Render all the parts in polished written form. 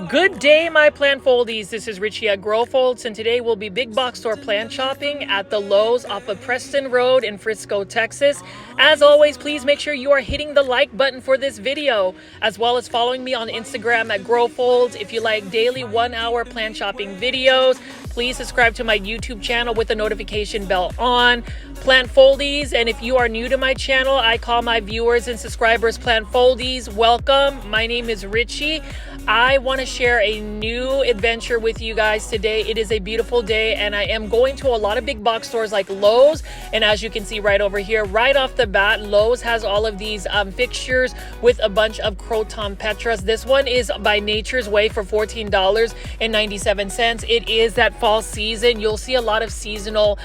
Good day, my plant foldies. This is Richie at Grow Folds, and today we'll be big box store plant shopping at the Lowe's off of Preston Road in Frisco, Texas. As always, please make sure you are hitting the like button for this video, as well as following me on Instagram at Grow Folds. If you like daily 1-hour plant shopping videos, please subscribe to my YouTube channel with the notification bell on. Plant foldies, and if you are new to my channel, I call my viewers and subscribers plant foldies. Welcome. My name is Richie. I want to share a new adventure with you guys today. It is a beautiful day, and I am going to a lot of big box stores like Lowe's. And as you can see right over here, right off the bat, Lowe's has all of these fixtures with a bunch of Croton Petras. This one is by Nature's Way for $14.97. It is that fall season. You'll see a lot of seasonal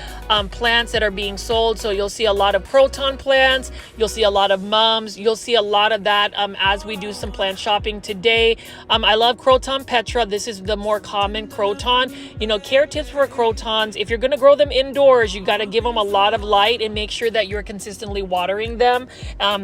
plants that are being sold. So you'll see a lot of Croton plants. You'll see a lot of mums. You'll see a lot of that as we do some plant shopping today. I love Croton Petra. This is the more common Croton. You know, care tips for Crotons: if you're going to grow them indoors, you got to give them a lot of light and make sure that you're consistently watering them.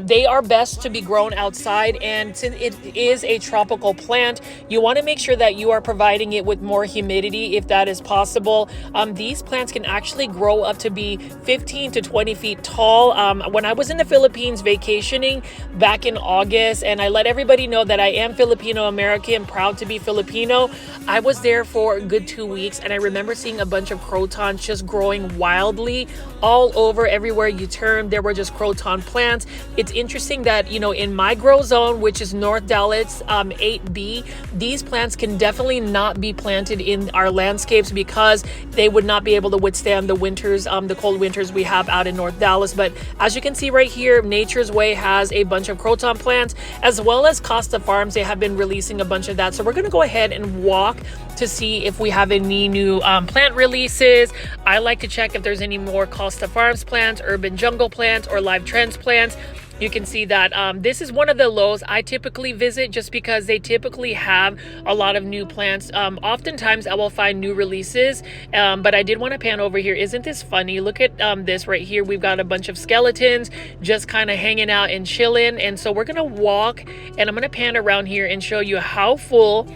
They are best to be grown outside, and since it is a tropical plant, you want to make sure that you are providing it with more humidity if that is possible. These plants can actually grow up to be 15 to 20 feet tall. When I was in the Philippines vacationing back in August, and I let everybody know that I am Filipino American, proud to be Filipino, I was there for a good 2 weeks, and I remember seeing a bunch of Crotons just growing wildly all over. Everywhere you turn, there were just Croton plants. It's interesting that, you know, in my grow zone, which is North Dallas 8B, these plants can definitely not be planted in our landscapes because they would not be able to withstand the winters, the cold winters we have out in North Dallas. But as you can see right here, Nature's Way has a bunch of Croton plants, as well as Costa Farms. They have been releasing a bunch of that. So we're going to go ahead and walk to see if we have any new plant releases. I like to check if there's any more Costa Farms plants, Urban Jungle plants, or Live Trends plants. You can see that this is one of the Lowe's I typically visit just because they typically have a lot of new plants. Oftentimes I will find new releases, but I did want to pan over here. Isn't this funny? Look at this right here. We've got a bunch of skeletons just kind of hanging out and chilling. And so we're going to walk, and I'm going to pan around here and show you how full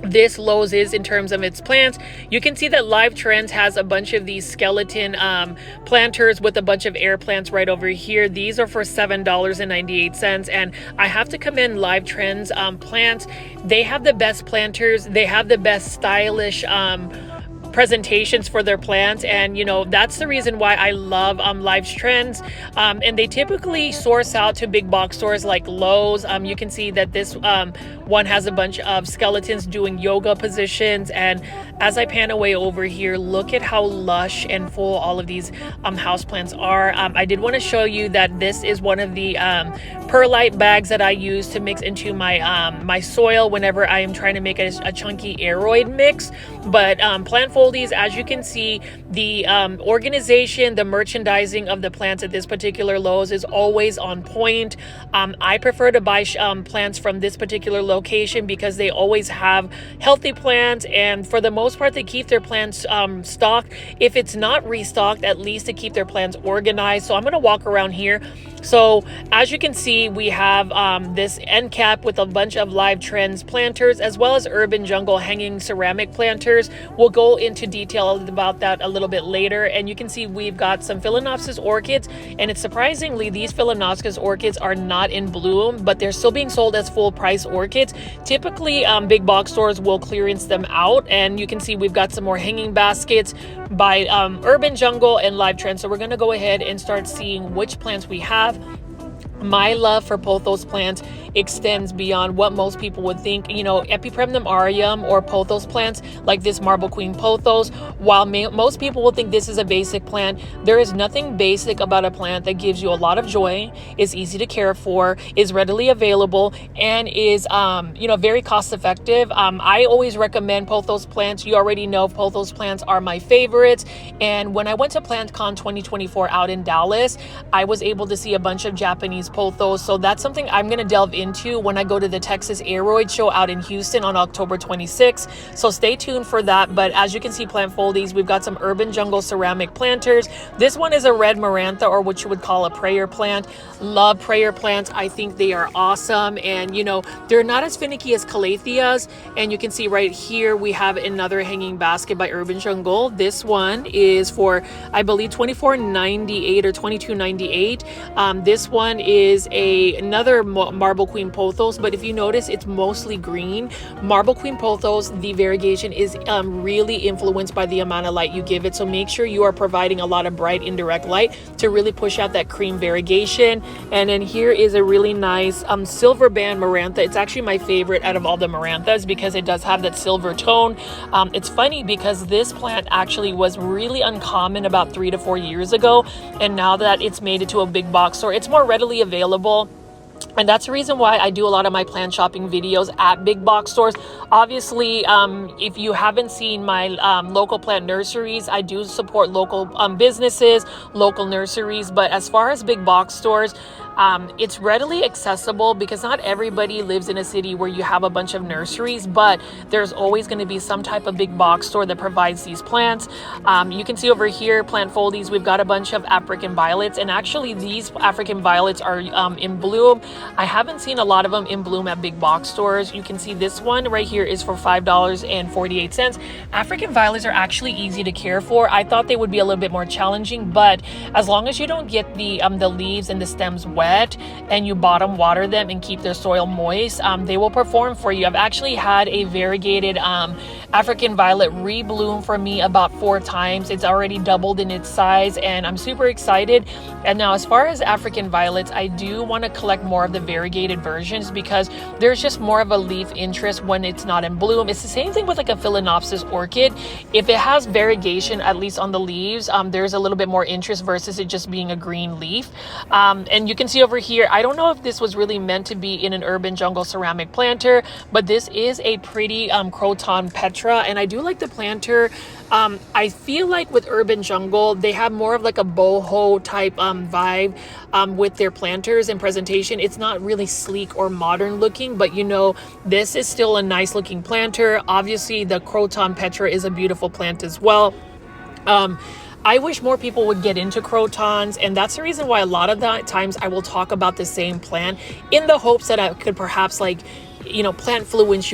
this Lowe's is in terms of its plants. You can see that Live Trends has a bunch of these skeleton planters with a bunch of air plants right over here. These are for $7.98, and I have to commend Live Trends plants. They have the best planters. They have the best stylish presentations for their plants, and you know, that's the reason why I love Live Trends. And they typically source out to big box stores like Lowe's. You can see that this one has a bunch of skeletons doing yoga positions, and as I pan away over here, look at how lush and full all of these houseplants are. I did want to show you that this is one of the perlite bags that I use to mix into my my soil whenever I am trying to make a chunky aeroid mix. But plant foldies, as you can see, the organization, the merchandising of the plants at this particular Lowe's is always on point. I prefer to buy plants from this particular location because they always have healthy plants, and for the most part they keep their plants stocked. If it's not restocked, at least to keep their plants organized. So I'm going to walk around here. So as you can see, we have this end cap with a bunch of Live Trends planters, as well as Urban Jungle hanging ceramic planters. We'll go into detail about that a little bit later. And you can see we've got some Philodendrons orchids, and it's surprisingly, these Philodendrons orchids are not in bloom, but they're still being sold as full price orchids. Typically big box stores will clearance them out, and you can see we've got some more hanging baskets by Urban Jungle and Live Trends. So we're going to go ahead and start seeing which plants we have. My love for pothos plants extends beyond what most people would think. You know, Epipremnum aureum or pothos plants like this Marble Queen pothos, while most people will think this is a basic plant, there is nothing basic about a plant that gives you a lot of joy, is easy to care for, is readily available, and is you know, very cost effective. I always recommend pothos plants. You already know pothos plants are my favorites, and when I went to PlantCon 2024 out in Dallas, I was able to see a bunch of Japanese pothos, so that's something I'm going to delve into when I go to the Texas Aeroid Show out in Houston on October 26th. So stay tuned for that. But as you can see, plant foldies, we've got some urban jungle ceramic planters. This one is a red marantha, or what you would call a prayer plant. Love prayer plants. I think they are awesome. And you know, they're not as finicky as Calatheas. And you can see right here, we have another hanging basket by Urban Jungle. This one is for, I believe, $24.98 or $22.98. This one is another Marble Queen Pothos, but if you notice, it's mostly green. Marble Queen Pothos, the variegation is really influenced by the amount of light you give it. So make sure you are providing a lot of bright indirect light to really push out that cream variegation. And then here is a really nice silver band marantha. It's actually my favorite out of all the maranthas because it does have that silver tone. It's funny because this plant actually was really uncommon about 3 to 4 years ago, and now that it's made it to a big box store, it's more readily available. And that's the reason why I do a lot of my plant shopping videos at big box stores. Obviously, if you haven't seen my local plant nurseries, I do support local businesses, local nurseries. But as far as big box stores, it's readily accessible because not everybody lives in a city where you have a bunch of nurseries, but there's always going to be some type of big box store that provides these plants. You can see over here, plant foldies, we've got a bunch of African violets, and actually these African violets are in bloom. I haven't seen a lot of them in bloom at big box stores. You can see this one right here is for $5.48. African violets are actually easy to care for. I thought they would be a little bit more challenging, but as long as you don't get the leaves and the stems wet and you bottom water them and keep their soil moist, they will perform for you. I've actually had a variegated African violet rebloom for me about 4 times. It's already doubled in its size, and I'm super excited. And now as far as African violets, I do want to collect more of the variegated versions because there's just more of a leaf interest when it's not in bloom. It's the same thing with like a Philodendrons orchid. If it has variegation, at least on the leaves, there's a little bit more interest versus it just being a green leaf. And you can see over here, I don't know if this was really meant to be in an urban jungle ceramic planter, but this is a pretty Croton Petra, and I do like the planter. I feel like with urban jungle, they have more of like a boho type vibe with their planters and presentation. It's not really sleek or modern looking, but you know, this is still a nice looking planter. Obviously the Croton Petra is a beautiful plant as well. I wish more people would get into crotons, and that's the reason why a lot of the times I will talk about the same plant in the hopes that I could perhaps, like, you know, plant influence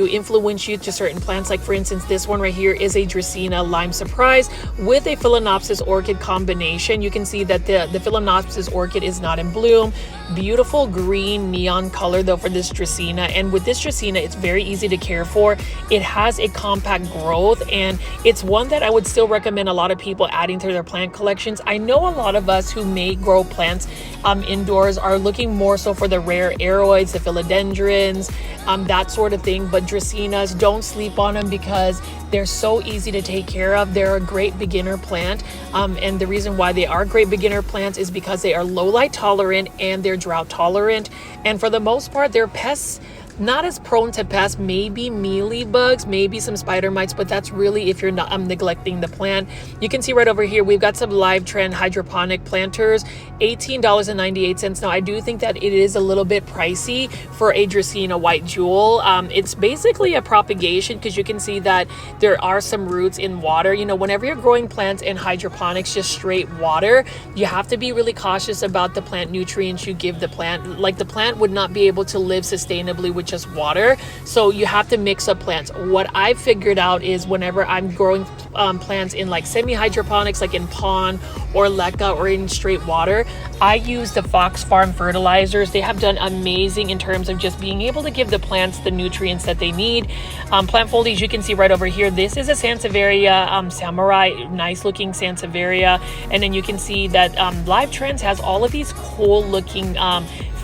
you to certain plants. Like for instance, this one right here is a Dracaena Lime Surprise with a Philodendrons orchid combination. You can see that the Philodendrons orchid is not in bloom. Beautiful green neon color though for this Dracaena, and with this Dracaena, it's very easy to care for. It has a compact growth, and it's one that I would still recommend a lot of people adding to their plant collections. I know a lot of us who may grow plants indoors are looking more so for the rare aeroids, the Philodendrons, that sort of thing. But Dracaenas, don't sleep on them because they're so easy to take care of. They're a great beginner plant, and the reason why they are great beginner plants is because they are low light tolerant and they're drought tolerant, and for the most part they're pests not as prone to pests, maybe mealy bugs, maybe some spider mites, but that's really if you're not neglecting the plant. You can see right over here, we've got some Live Trend hydroponic planters, $18.98. Now, I do think that it is a little bit pricey for a Dracaena White Jewel. It's basically a propagation because you can see that there are some roots in water. You know, whenever you're growing plants in hydroponics, just straight water, you have to be really cautious about the plant nutrients you give the plant. Like the plant would not be able to live sustainably with just water, so you have to mix up plants. What I've figured out is whenever I'm growing plants in like semi-hydroponics, like in pond or leca or in straight water, I use the Fox Farm fertilizers. They have done amazing in terms of just being able to give the plants the nutrients that they need. Plant foldies, you can see right over here, this is a Sansevieria Samurai, nice looking Sansevieria, and then you can see that Live Trends has all of these cool looking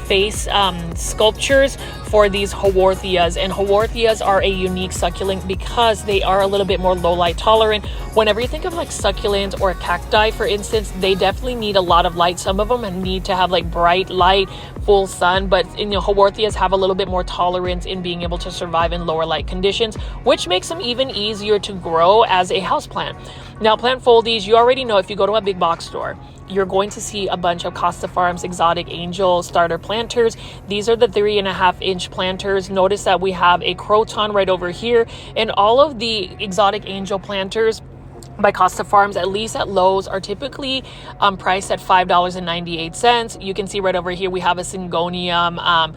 face sculptures for these Haworthias, and Haworthias are a unique succulent because they are a little bit more low light tolerant. Whenever you think of like succulents or cacti, for instance, they definitely need a lot of light. Some of them need to have like bright light, full sun, but you know, Haworthias have a little bit more tolerance in being able to survive in lower light conditions, which makes them even easier to grow as a houseplant. Now, plant foldies, you already know if you go to a big box store, you're going to see a bunch of Costa Farms Exotic Angel starter planters. These are the 3.5-inch 5-inch planters. Notice that we have a croton right over here, and all of the exotic angel planters by Costa Farms, at least at Lowe's, are typically priced at $5.98. You can see right over here we have a syngonium,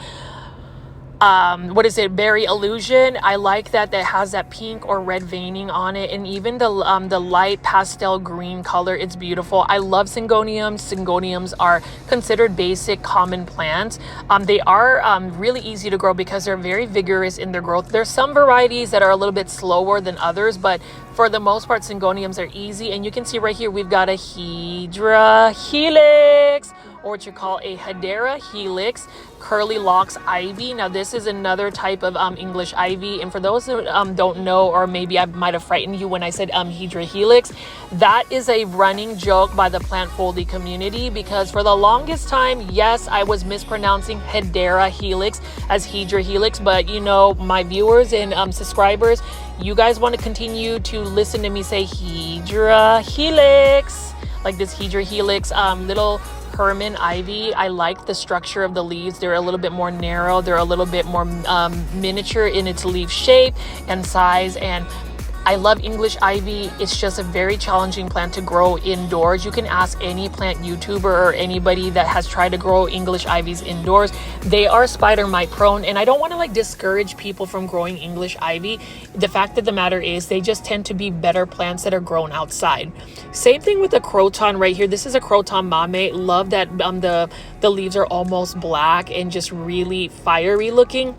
what is it, berry illusion. I like that has that pink or red veining on it, and even the light pastel green color. It's beautiful. I love syngoniums. Syngoniums are considered basic common plants. They are really easy to grow because they're very vigorous in their growth. There's some varieties that are a little bit slower than others, but for the most part, syngoniums are easy. And you can see right here we've got a Hydra helix, or what you call a Hedera helix, curly locks ivy. Now this is another type of English ivy, and for those who don't know, or maybe I might have frightened you when I said Hydra helix, that is a running joke by the plant foldy community, because for the longest time, yes, I was mispronouncing Hedera helix as Hydra helix, but you know, my viewers and subscribers, you guys want to continue to listen to me say Hydra helix, like this Hydra helix little Herman ivy. I like the structure of the leaves. They're a little bit more narrow. They're a little bit more miniature in its leaf shape and size. And I love English ivy. It's just a very challenging plant to grow indoors. You can ask any plant YouTuber or anybody that has tried to grow English ivies indoors. They are spider mite prone, and I don't want to like discourage people from growing English ivy. The fact of the matter is they just tend to be better plants that are grown outside. Same thing with the croton right here. This is a croton mame. Love that the leaves are almost black and just really fiery looking.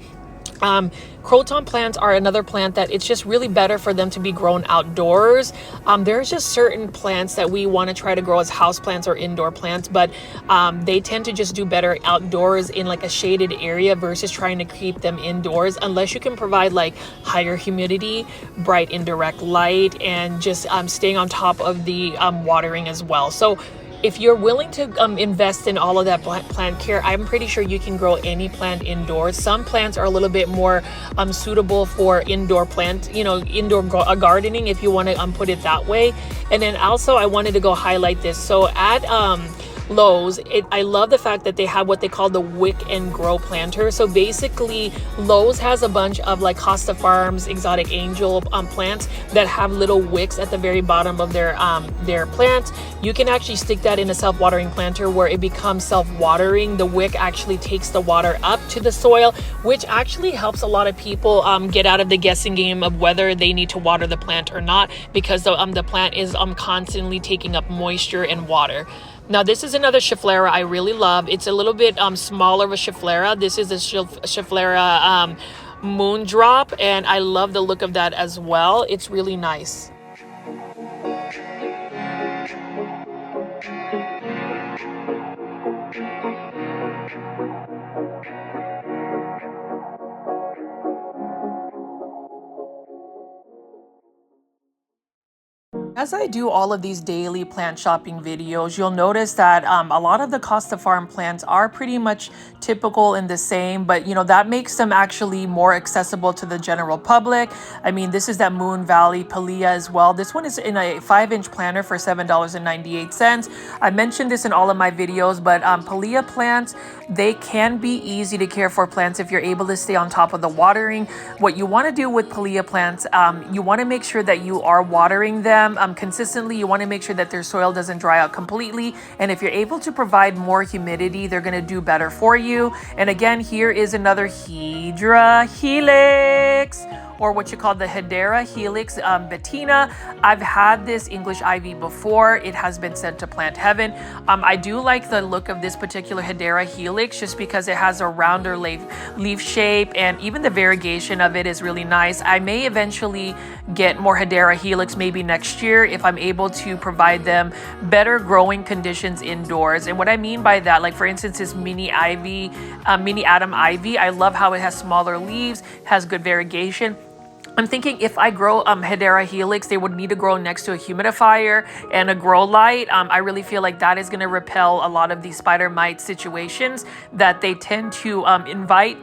Croton plants are another plant that it's just really better for them to be grown outdoors. There's just certain plants that we want to try to grow as houseplants or indoor plants, but they tend to just do better outdoors in like a shaded area versus trying to keep them indoors, unless you can provide like higher humidity, bright indirect light, and just staying on top of the watering as well. So if you're willing to invest in all of that plant care, I'm pretty sure you can grow any plant indoors. Some plants are a little bit more suitable for indoor indoor gardening, if you want to put it that way. And then also I wanted to go highlight this. So at Lowe's, I love the fact that they have what they call the wick and grow planter. So basically Lowe's has a bunch of like Costa Farms exotic angel plants that have little wicks at the very bottom of their plants. You can actually stick that in a self-watering planter where it becomes self-watering. The wick actually takes the water up to the soil, which actually helps a lot of people get out of the guessing game of whether they need to water the plant or not, because the plant is constantly taking up moisture and water. Now this is another Schefflera I really love. It's a little bit smaller of a Schefflera. This is a Schefflera Moondrop, and I love the look of that as well. It's really nice. As I do all of these daily plant shopping videos, you'll notice that a lot of the Costa Farm plants are pretty much typical and the same, but you know, that makes them actually more accessible to the general public. I mean, this is that Moon Valley Pilea as well. This one is in a 5-inch planter for $7.98. I mentioned this in all of my videos, but Pilea plants, they can be easy to care for plants if you're able to stay on top of the watering. What you want to do with Pilea plants, you want to make sure that you are watering them consistently. You want to make sure that their soil doesn't dry out completely, and if you're able to provide more humidity, they're going to do better for you. And again, here is another Hydra helix, or what you call the Hedera helix Bettina. I've had this English ivy before. It has been sent to plant heaven. I do like the look of this particular Hedera helix just because it has a rounder leaf shape, and even the variegation of it is really nice. I may eventually get more Hedera helix maybe next year if I'm able to provide them better growing conditions indoors. And what I mean by that, like for instance, this mini Adam ivy, I love how it has smaller leaves, has good variegation. I'm thinking if I grow Hedera helix, they would need to grow next to a humidifier and a grow light. I really feel like that is going to repel a lot of these spider mite situations that they tend to invite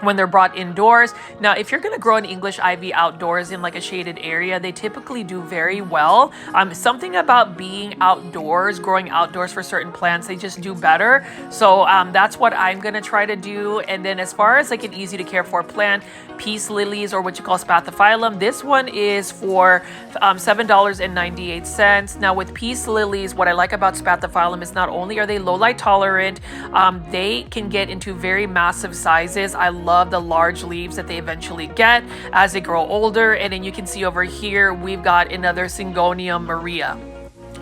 when they're brought indoors. Now, if you're going to grow an English ivy outdoors in like a shaded area, they typically do very well. Something about being outdoors, growing outdoors for certain plants, they just do better. So that's what I'm going to try to do. And then as far as like an easy to care for plant, peace lilies, or what you call spathiphyllum, this one is for $7.98. Now with peace lilies, what I like about spathiphyllum is not only are they low light tolerant, they can get into very massive sizes. I love the large leaves that they eventually get as they grow older. And then you can see over here, we've got another Syngonium Maria.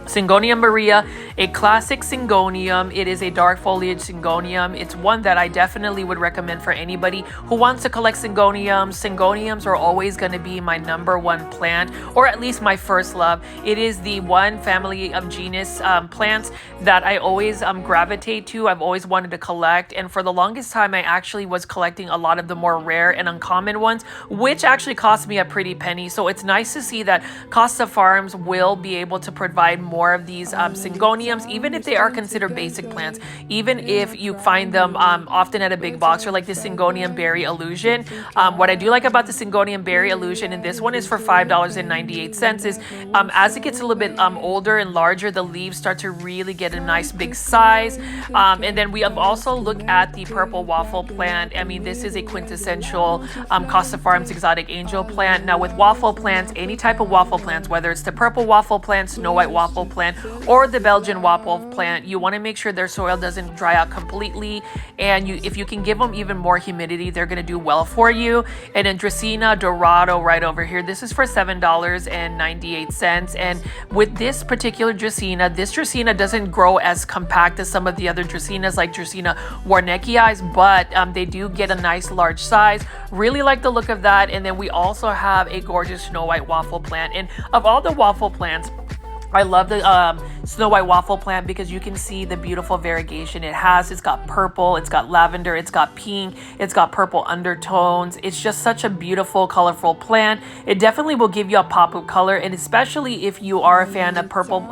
Syngonium Maria, a classic syngonium. It is a dark foliage syngonium. It's one that I definitely would recommend for anybody who wants to collect syngoniums. Syngoniums are always going to be my #1 plant, or at least my first love. It is the one family of genus plants that I always gravitate to. I've always wanted to collect, and for the longest time I actually was collecting a lot of the more rare and uncommon ones, which actually cost me a pretty penny. So it's nice to see that Costa Farms will be able to provide more of these syngoniums, even if they are considered basic plants, even if you find them often at a big box, or like the Syngonium Berry Illusion. What I do like about the Syngonium Berry Illusion, and this one is for $5.98, is as it gets a little bit older and larger, the leaves start to really get a nice big size. And then we have also looked at the purple waffle plant. I mean, this is a quintessential Costa Farms exotic angel plant. Now with waffle plants, any type of waffle plants, whether it's the purple waffle plant, snow white waffle plant, or the Belgian waffle plant, you want to make sure their soil doesn't dry out completely, and if you can give them even more humidity, they're going to do well for you. And then Dracaena Dorado right over here, this is for $7.98. And with this particular Dracaena, this Dracaena doesn't grow as compact as some of the other Dracaenas like Dracaena warneckii, but they do get a nice large size. Really like the look of that. And then we also have a gorgeous snow white waffle plant. And of all the waffle plants, I love the snow white waffle plant because you can see the beautiful variegation it has. It's got purple, it's got lavender, it's got pink, it's got purple undertones. It's just such a beautiful, colorful plant. It definitely will give you a pop of color, and especially if you are a fan of purple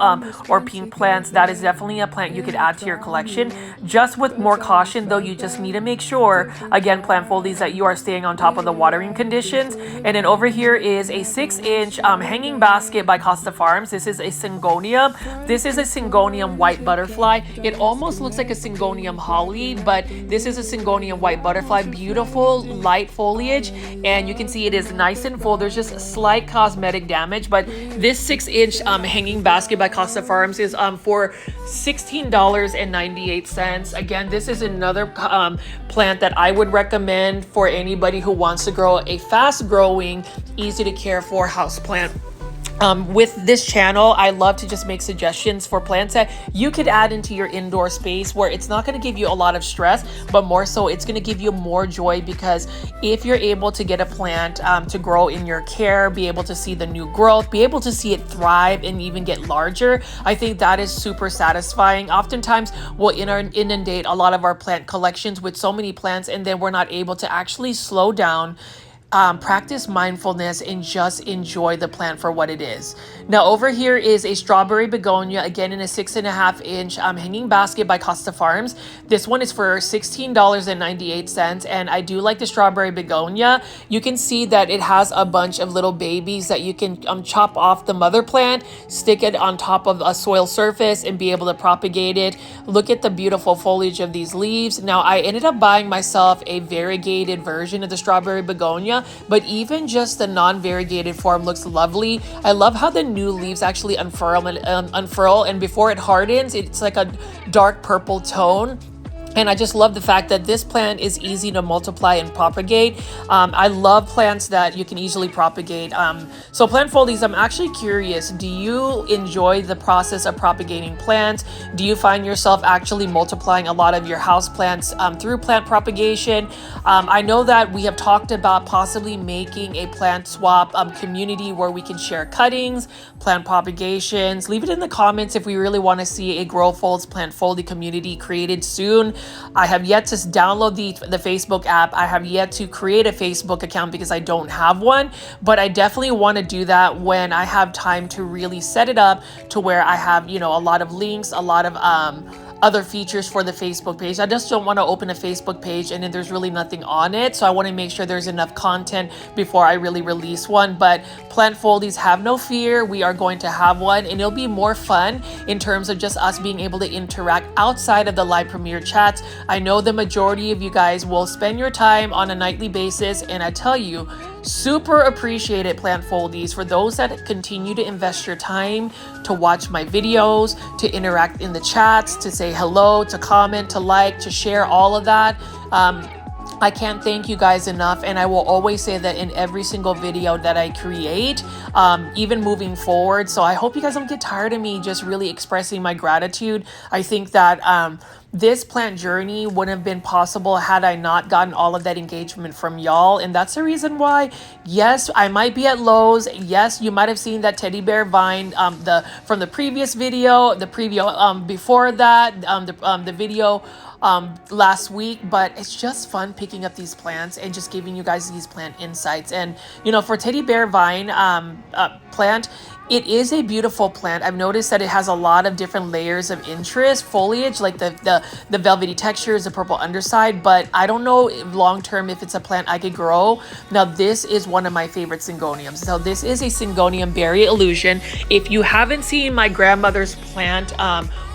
or pink plants, that is definitely a plant you could add to your collection. Just with more caution though, you just need to make sure, again, plant foldies, that you are staying on top of the watering conditions. And then over here is a 6-inch hanging basket by Costa Farms. This is a Syngonium. This is a Syngonium white butterfly. It almost looks like a Syngonium holly, but this is a Syngonium white butterfly. Beautiful light foliage, and you can see it is nice and full. There's just slight cosmetic damage, but this 6-inch hanging basket by Costa Farms is for $16.98. Again, this is another plant that I would recommend for anybody who wants to grow a fast-growing, easy to care for house plant. With this channel, I love to just make suggestions for plants that you could add into your indoor space, where it's not going to give you a lot of stress, but more so it's going to give you more joy, because if you're able to get a plant to grow in your care, be able to see the new growth, be able to see it thrive and even get larger, I think that is super satisfying. Oftentimes we'll inundate a lot of our plant collections with so many plants, and then we're not able to actually slow down, practice mindfulness, and just enjoy the plant for what it is. Now over here is a strawberry begonia, again in a 6.5-inch hanging basket by Costa Farms. This one is for $16.98, and I do like the strawberry begonia. You can see that it has a bunch of little babies that you can chop off the mother plant, stick it on top of a soil surface, and be able to propagate it. Look at the beautiful foliage of these leaves. Now I ended up buying myself a variegated version of the strawberry begonia, but even just the non-variegated form looks lovely. I love how the new leaves actually unfurl, and before it hardens, it's like a dark purple tone. And I just love the fact that this plant is easy to multiply and propagate. I love plants that you can easily propagate. So plant foldies, I'm actually curious, do you enjoy the process of propagating plants? Do you find yourself actually multiplying a lot of your house plants through plant propagation? I know that we have talked about possibly making a plant swap community where we can share cuttings, plant propagations. Leave it in the comments if we really want to see a Grow Folds Plant Foldy community created soon. I have yet to download the Facebook app. I have yet to create a Facebook account because I don't have one, but I definitely want to do that when I have time to really set it up to where I have, a lot of links, a lot of other features for the Facebook page. I just don't want to open a Facebook page and then there's really nothing on it. So I want to make sure there's enough content before I really release one. But plant foldies, have no fear. We are going to have one, and it'll be more fun in terms of just us being able to interact outside of the live premiere chats. I know the majority of you guys will spend your time on a nightly basis, and I tell you, super appreciate it, plant foldies, for those that continue to invest your time to watch my videos, to interact in the chats, to say hello, to comment, to like, to share, all of that. I can't thank you guys enough, and I will always say that in every single video that I create, even moving forward. So I hope you guys don't get tired of me just really expressing my gratitude. I think that this plant journey wouldn't have been possible had I not gotten all of that engagement from y'all. And that's the reason why, yes, I might be at Lowe's. Yes, you might have seen that teddy bear vine from the previous video, the preview before that, the video last week, but it's just fun picking up these plants and just giving you guys these plant insights. And you know, for teddy bear vine plant, it is a beautiful plant. I've noticed that it has a lot of different layers of interest, foliage, like the velvety textures, the purple underside, but I don't know long term if it's a plant I could grow. Now, this is one of my favorite syngoniums. So this is a Syngonium Berry Illusion. If you haven't seen my grandmother's plant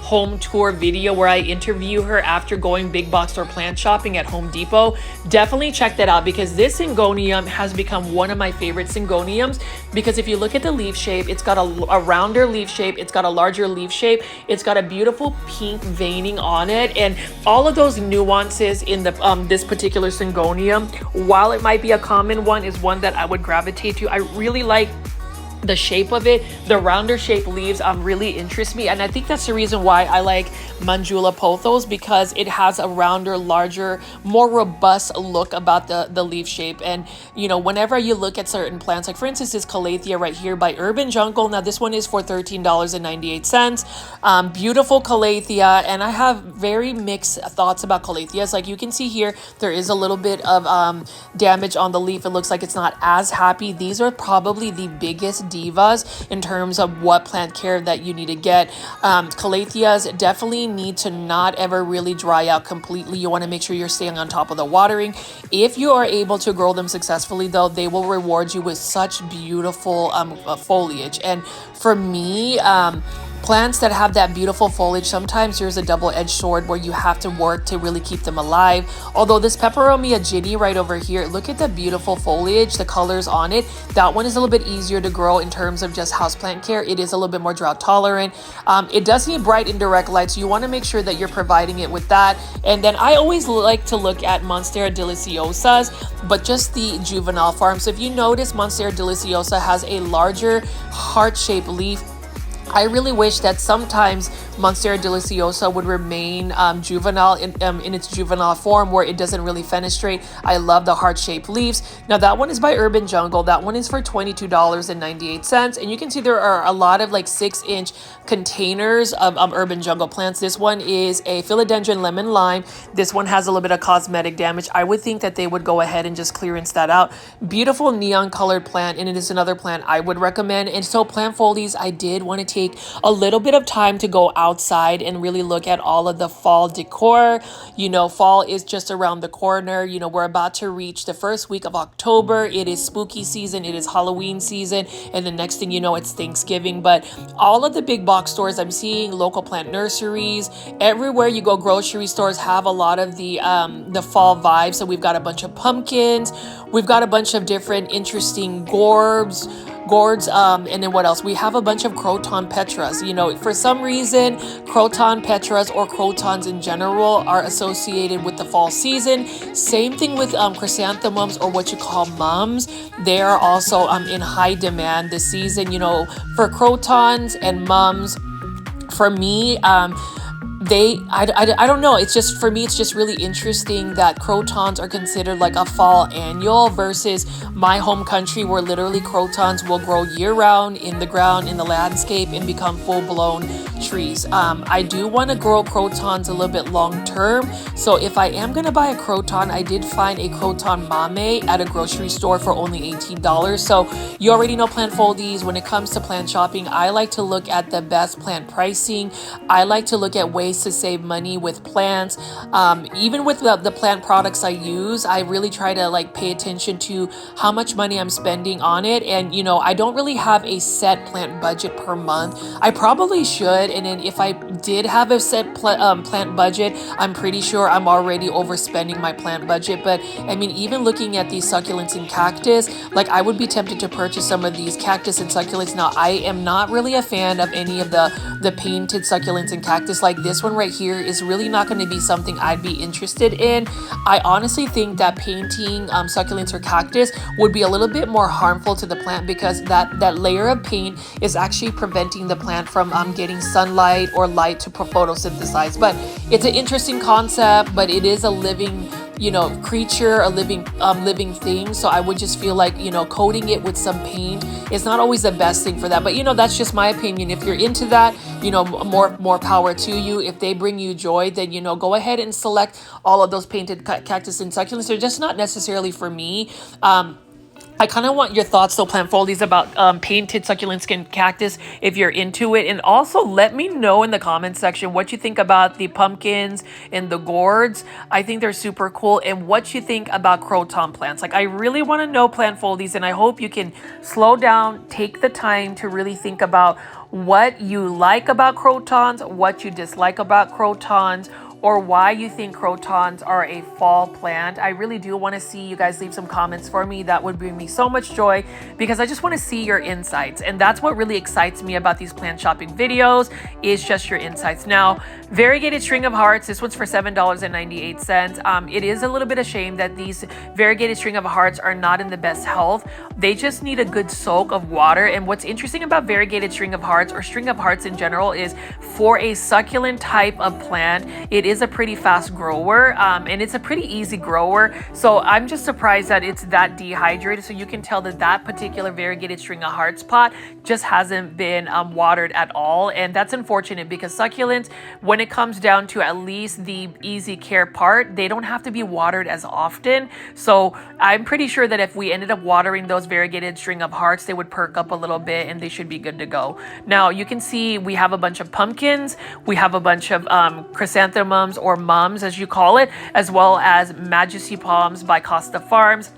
home tour video where I interview her after going big box store plant shopping at Home Depot, definitely check that out, because this Syngonium has become one of my favorite Syngoniums. Because if you look at the leaf shape, it's got a rounder leaf shape, it's got a larger leaf shape, it's got a beautiful pink veining on it, and all of those nuances in the this particular Syngonium, while it might be a common one, is one that I would gravitate to. I really like the shape of it. The rounder shaped leaves really interest me, and I think that's the reason why I like Manjula pothos, because it has a rounder, larger, more robust look about the leaf shape. And you know, whenever you look at certain plants, like for instance this Calathea right here by Urban Jungle, now this one is for $13.98. Beautiful Calathea, and I have very mixed thoughts about Calatheas. Like you can see here, there is a little bit of damage on the leaf. It looks like it's not as happy. These are probably the biggest divas in terms of what plant care that you need to get. Calatheas definitely need to not ever really dry out completely. You want to make sure you're staying on top of the watering. If you are able to grow them successfully though, they will reward you with such beautiful foliage. And for me, plants that have that beautiful foliage, sometimes there's a double-edged sword where you have to work to really keep them alive. Although this Peperomia Ginny right over here, look at the beautiful foliage, the colors on it. That one is a little bit easier to grow in terms of just houseplant care. It is a little bit more drought tolerant. It does need bright and direct light, so you want to make sure that you're providing it with that. And then I always like to look at Monstera deliciosas, but just the juvenile form. So if you notice, Monstera deliciosa has a larger heart-shaped leaf. I really wish that sometimes Monstera deliciosa would remain juvenile in its juvenile form, where it doesn't really fenestrate. I love the heart-shaped leaves. Now that one is by Urban Jungle. That one is for $22.98, and you can see there are a lot of like 6-inch containers of Urban Jungle plants. This one is a Philodendron lemon lime. This one has a little bit of cosmetic damage. I would think that they would go ahead and just clearance that out. Beautiful neon colored plant, and it is another plant I would recommend. And so plant foldies, I did want to take a little bit of time to go outside and really look at all of the fall decor. You know, fall is just around the corner. You know, we're about to reach the first week of October. It is spooky season, it is Halloween season, and the next thing you know, it's Thanksgiving. But all of the big box stores I'm seeing, local plant nurseries, everywhere you go, grocery stores have a lot of the fall vibe. So we've got a bunch of pumpkins, we've got a bunch of different interesting gourds, and then what else? We have a bunch of Croton petras. You know, for some reason, Croton petras or crotons in general are associated with the fall season. Same thing with chrysanthemums, or what you call mums. They are also in high demand this season. You know, for crotons and mums, for me, I don't know. It's just, for me, it's just really interesting that crotons are considered like a fall annual versus my home country, where literally crotons will grow year round in the ground, in the landscape, and become full blown trees. I do want to grow crotons a little bit long term. So if I am going to buy a croton, I did find a croton mame at a grocery store for only $18. So you already know plant foldies. When it comes to plant shopping, I like to look at the best plant pricing. I like to look at ways to save money with plants. Even with the plant products I use, I really try to like pay attention to how much money I'm spending on it. And you know, I don't really have a set plant budget per month. I probably should, and then if I did have a set plant budget, I'm pretty sure I'm already overspending my plant budget. But I mean, even looking at these succulents and cactus, like I would be tempted to purchase some of these cactus and succulents. Now, I am not really a fan of any of the painted succulents and cactus. Like this one right here is really not going to be something I'd be interested in. I honestly think that painting succulents or cactus would be a little bit more harmful to the plant, because that layer of paint is actually preventing the plant from getting sunlight or light to photosynthesize. But it's an interesting concept, but it is a living, you know, creature, a living thing. So I would just feel like, you know, coating it with some paint is not always the best thing for that. But you know, that's just my opinion. If you're into that, you know, more power to you. If they bring you joy, then, you know, go ahead and select all of those painted cactus and succulents. They're just not necessarily for me. I kind of want your thoughts, though, plant foldies, about painted succulents and cactus, if you're into it. And also let me know in the comments section what you think about the pumpkins and the gourds. I think they're super cool. And what you think about croton plants. Like, I really want to know, plant foldies, and I hope you can slow down, take the time to really think about what you like about crotons, what you dislike about crotons, or why you think crotons are a fall plant. I really do want to see you guys leave some comments for me. That would bring me so much joy, because I just want to see your insights. And that's what really excites me about these plant shopping videos, is just your insights. Now, variegated string of hearts, this one's for $7.98. It is a little bit of shame that these variegated string of hearts are not in the best health. They just need a good soak of water. And what's interesting about variegated string of hearts, or string of hearts in general, is for a succulent type of plant, it is a pretty fast grower, and it's a pretty easy grower. So I'm just surprised that it's that dehydrated. So you can tell that that particular variegated string of hearts pot just hasn't been watered at all. And that's unfortunate, because succulents, when it comes down to at least the easy care part, they don't have to be watered as often. So I'm pretty sure that if we ended up watering those variegated string of hearts, they would perk up a little bit and they should be good to go. Now you can see we have a bunch of pumpkins, we have a bunch of chrysanthemums, or mums as you call it, as well as Majesty palms by Costa Farms.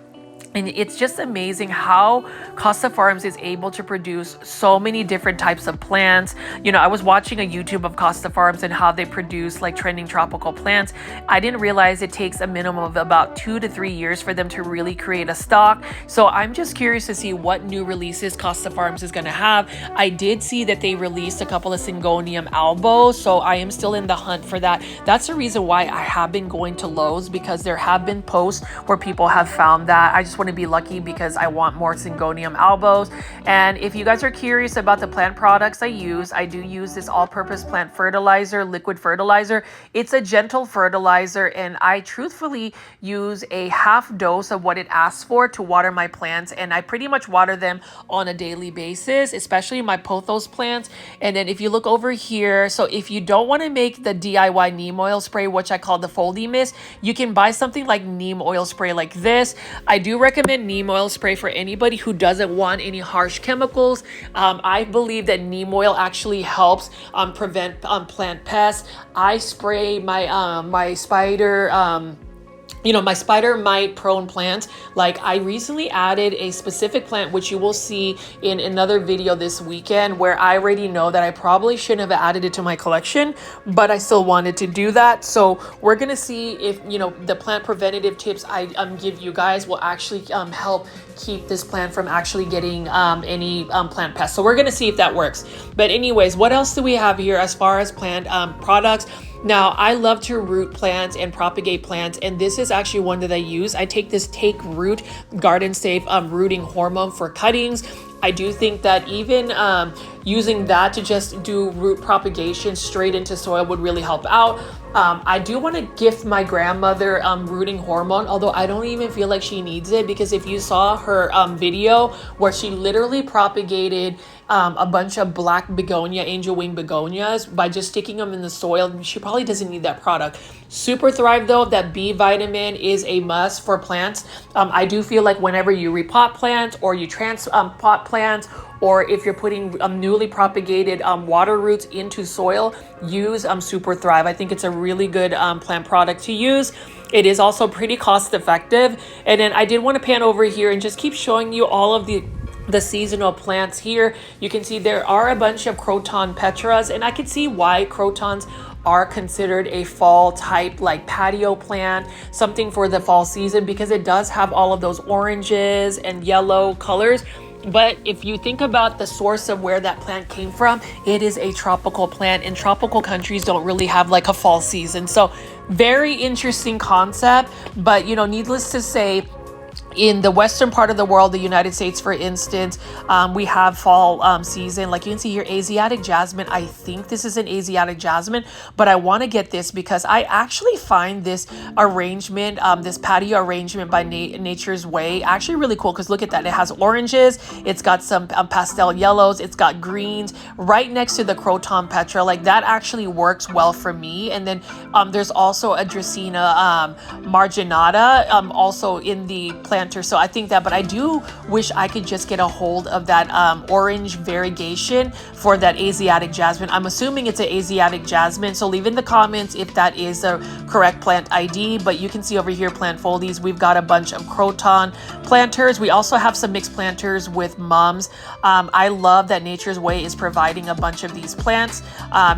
And it's just amazing how Costa Farms is able to produce so many different types of plants. You know, I was watching a YouTube of Costa Farms and how they produce like trending tropical plants. I didn't realize it takes a minimum of about 2 to 3 years for them to really create a stock. So I'm just curious to see what new releases Costa Farms is going to have. I did see that they released a couple of Syngonium albos, so I am still in the hunt for that. That's the reason why I have been going to Lowe's, because there have been posts where people have found that. I just want to be lucky, because I want more Syngonium albos. And if you guys are curious about the plant products I do use this all-purpose plant fertilizer, liquid fertilizer. It's a gentle fertilizer, and I truthfully use a half dose of what it asks for to water my plants, and I pretty much water them on a daily basis, especially my pothos plants. And then if you look over here, so if you don't want to make the DIY neem oil spray, which I call the Foldy Mist, you can buy something like neem oil spray like this. I do recommend neem oil spray for anybody who doesn't want any harsh chemicals. I believe that neem oil actually helps prevent plant pests. I spray my spider my spider mite prone plants. Like, I recently added a specific plant, which you will see in another video this weekend, where I already know that I probably shouldn't have added it to my collection, but I still wanted to do that. So we're gonna see if, you know, the plant preventative tips I give you guys will actually help keep this plant from actually getting any plant pests. So we're gonna see if that works. But anyways, what else do we have here as far as plant products? Now, I love to root plants and propagate plants, and this is actually one that I use. I take this Take Root Garden Safe rooting hormone for cuttings. I do think that even using that to just do root propagation straight into soil would really help out. I do want to gift my grandmother rooting hormone, although I don't even feel like she needs it, because if you saw her video where she literally propagated a bunch of black begonia, angel wing begonias, by just sticking them in the soil, she probably doesn't need that product. Super Thrive though, that B vitamin is a must for plants. I do feel like whenever you repot plants or you transpot plants, or if you're putting newly propagated water roots into soil, use Super Thrive. I think it's a really good plant product to use. It is also pretty cost effective. And then I did want to pan over here and just keep showing you all of the seasonal plants here. You can see there are a bunch of Croton petras, and I can see why crotons are considered a fall type, like patio plant, something for the fall season, because it does have all of those oranges and yellow colors. But if you think about the source of where that plant came from, it is a tropical plant, and tropical countries don't really have like a fall season. So very interesting concept. But you know, needless to say, in the western part of the world, the United States, for instance, we have fall season. Like you can see here, Asiatic jasmine. I think this is an Asiatic jasmine, but I want to get this because I actually find this arrangement, this patio arrangement by Nature's Way, actually really cool. Because look at that. It has oranges. It's got some pastel yellows. It's got greens right next to the Croton petra. Like that actually works well for me. And then there's also a Dracaena marginata also in the planter. So I think that, but I do wish I could just get a hold of that orange variegation for that Asiatic jasmine. I'm assuming it's an Asiatic jasmine, so leave in the comments if that is the correct plant ID. But you can see over here, plant foldies, we've got a bunch of Croton planters. We also have some mixed planters with mums. I love that Nature's Way is providing a bunch of these plants.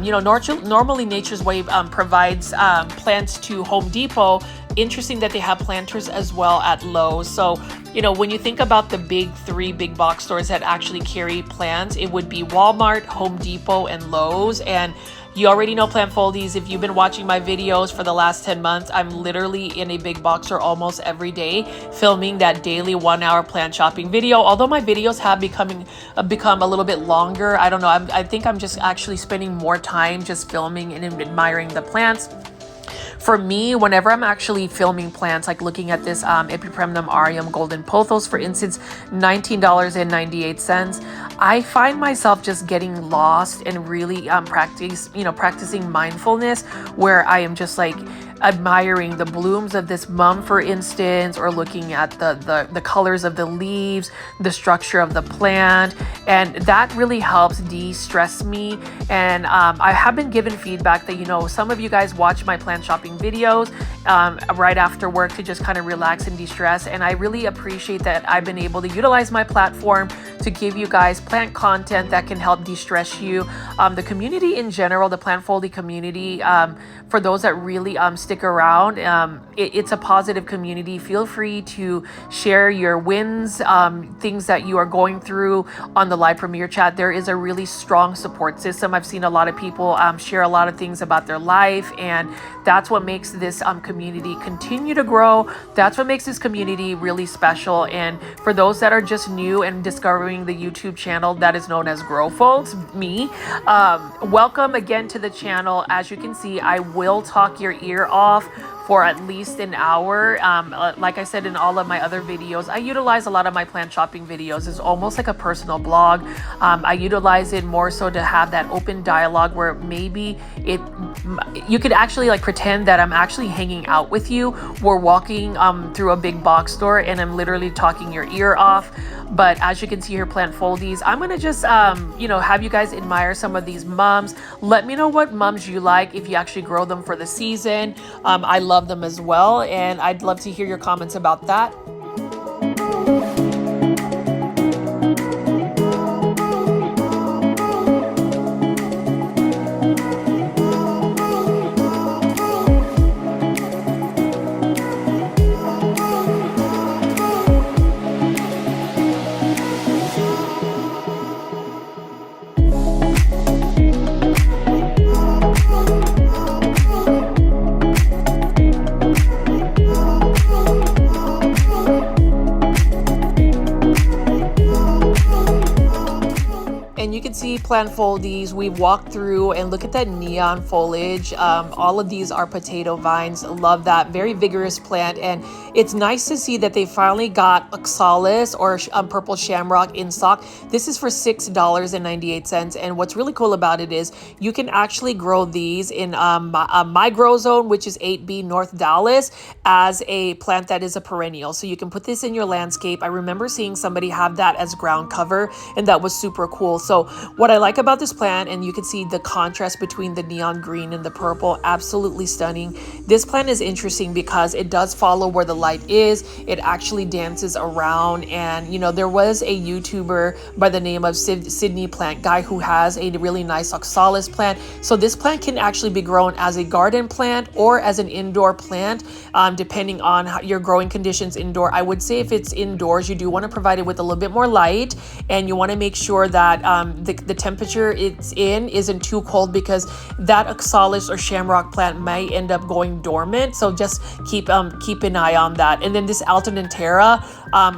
You know, normally Nature's Way provides plants to Home Depot. Interesting that they have planters as well at Lowe. So, you know, when you think about the big three big box stores that actually carry plants, it would be Walmart, Home Depot, and Lowe's. And you already know plant foldies. If you've been watching my videos for the last 10 months, I'm literally in a big box store almost every day filming that daily 1-hour plant shopping video. Although my videos have become a little bit longer, I don't know. I think I'm just actually spending more time just filming and admiring the plants. For me, whenever I'm actually filming plants, like looking at this Epipremnum aureum golden pothos, for instance, $19.98, I find myself just getting lost and really practicing mindfulness, where I am just like admiring the blooms of this mum, for instance, or looking at the colors of the leaves, the structure of the plant, and that really helps de-stress me. And I have been given feedback that, you know, some of you guys watch my plant shopping videos right after work to just kind of relax and de-stress, and I really appreciate that I've been able to utilize my platform to give you guys plant content that can help de-stress you. The community in general, the plant folding community, for those that really stick around, it's a positive community. Feel free to share your wins, things that you are going through on the live premiere chat. There is a really strong support system. I've seen a lot of people share a lot of things about their life, and that's what makes this community continue to grow. That's what makes this community really special. And for those that are just new and discovering the YouTube channel that is known as Grow Folks, me, welcome again to the channel. As you can see, I will talk your ear off for at least an hour. Like I said in all of my other videos, I utilize a lot of my plant shopping videos. It's almost like a personal blog. I utilize it more so to have that open dialogue where maybe you could actually like pretend that I'm actually hanging out with you. We're walking through a big box store and I'm literally talking your ear off. But as you can see here, plant foldies, I'm gonna just have you guys admire some of these mums. Let me know what mums you like, if you actually grow them for the season. I love them as well, and I'd love to hear your comments about that. And you can see plant foldies. We've walked through and look at that neon foliage. All of these are potato vines. Love that. Very vigorous plant. And it's nice to see that they finally got oxalis or purple shamrock in stock. This is for $6.98. And what's really cool about it is you can actually grow these in my grow zone, which is 8B North Dallas, as a plant that is a perennial. So you can put this in your landscape. I remember seeing somebody have that as ground cover, and that was super cool. So what I like about this plant, and you can see the contrast between the neon green and the purple, absolutely stunning. This plant is interesting because it does follow where the light is. It actually dances around, and you know, there was a YouTuber by the name of Sydney Plant Guy who has a really nice oxalis plant. So this plant can actually be grown as a garden plant or as an indoor plant, depending on your growing conditions indoor. I would say if it's indoors, you do want to provide it with a little bit more light, and you want to make sure that the temperature it's in isn't too cold, because that oxalis or shamrock plant may end up going dormant. So just keep an eye on that. And then this Alternatera,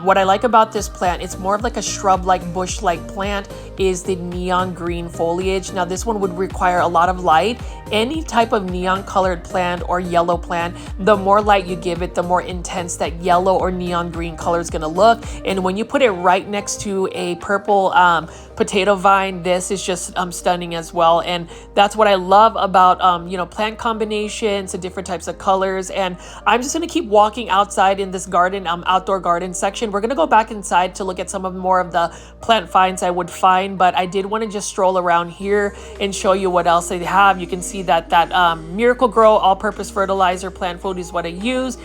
what I like about this plant, it's more of like a shrub-like, bush-like plant, is the neon green foliage. Now this one would require a lot of light. Any type of neon colored plant or yellow plant, the more light you give it, the more intense that yellow or neon green color is going to look. And when you put it right next to a purple potato vine, this is just stunning as well. And that's what I love about you know, plant combinations and different types of colors. And I'm just going to keep walking outside in this garden, outdoor garden section. We're going to go back inside to look at some of more of the plant finds I would find, but I did want to just stroll around here and show you what else they have. You can see that Miracle Grow all-purpose fertilizer plant food is what I use.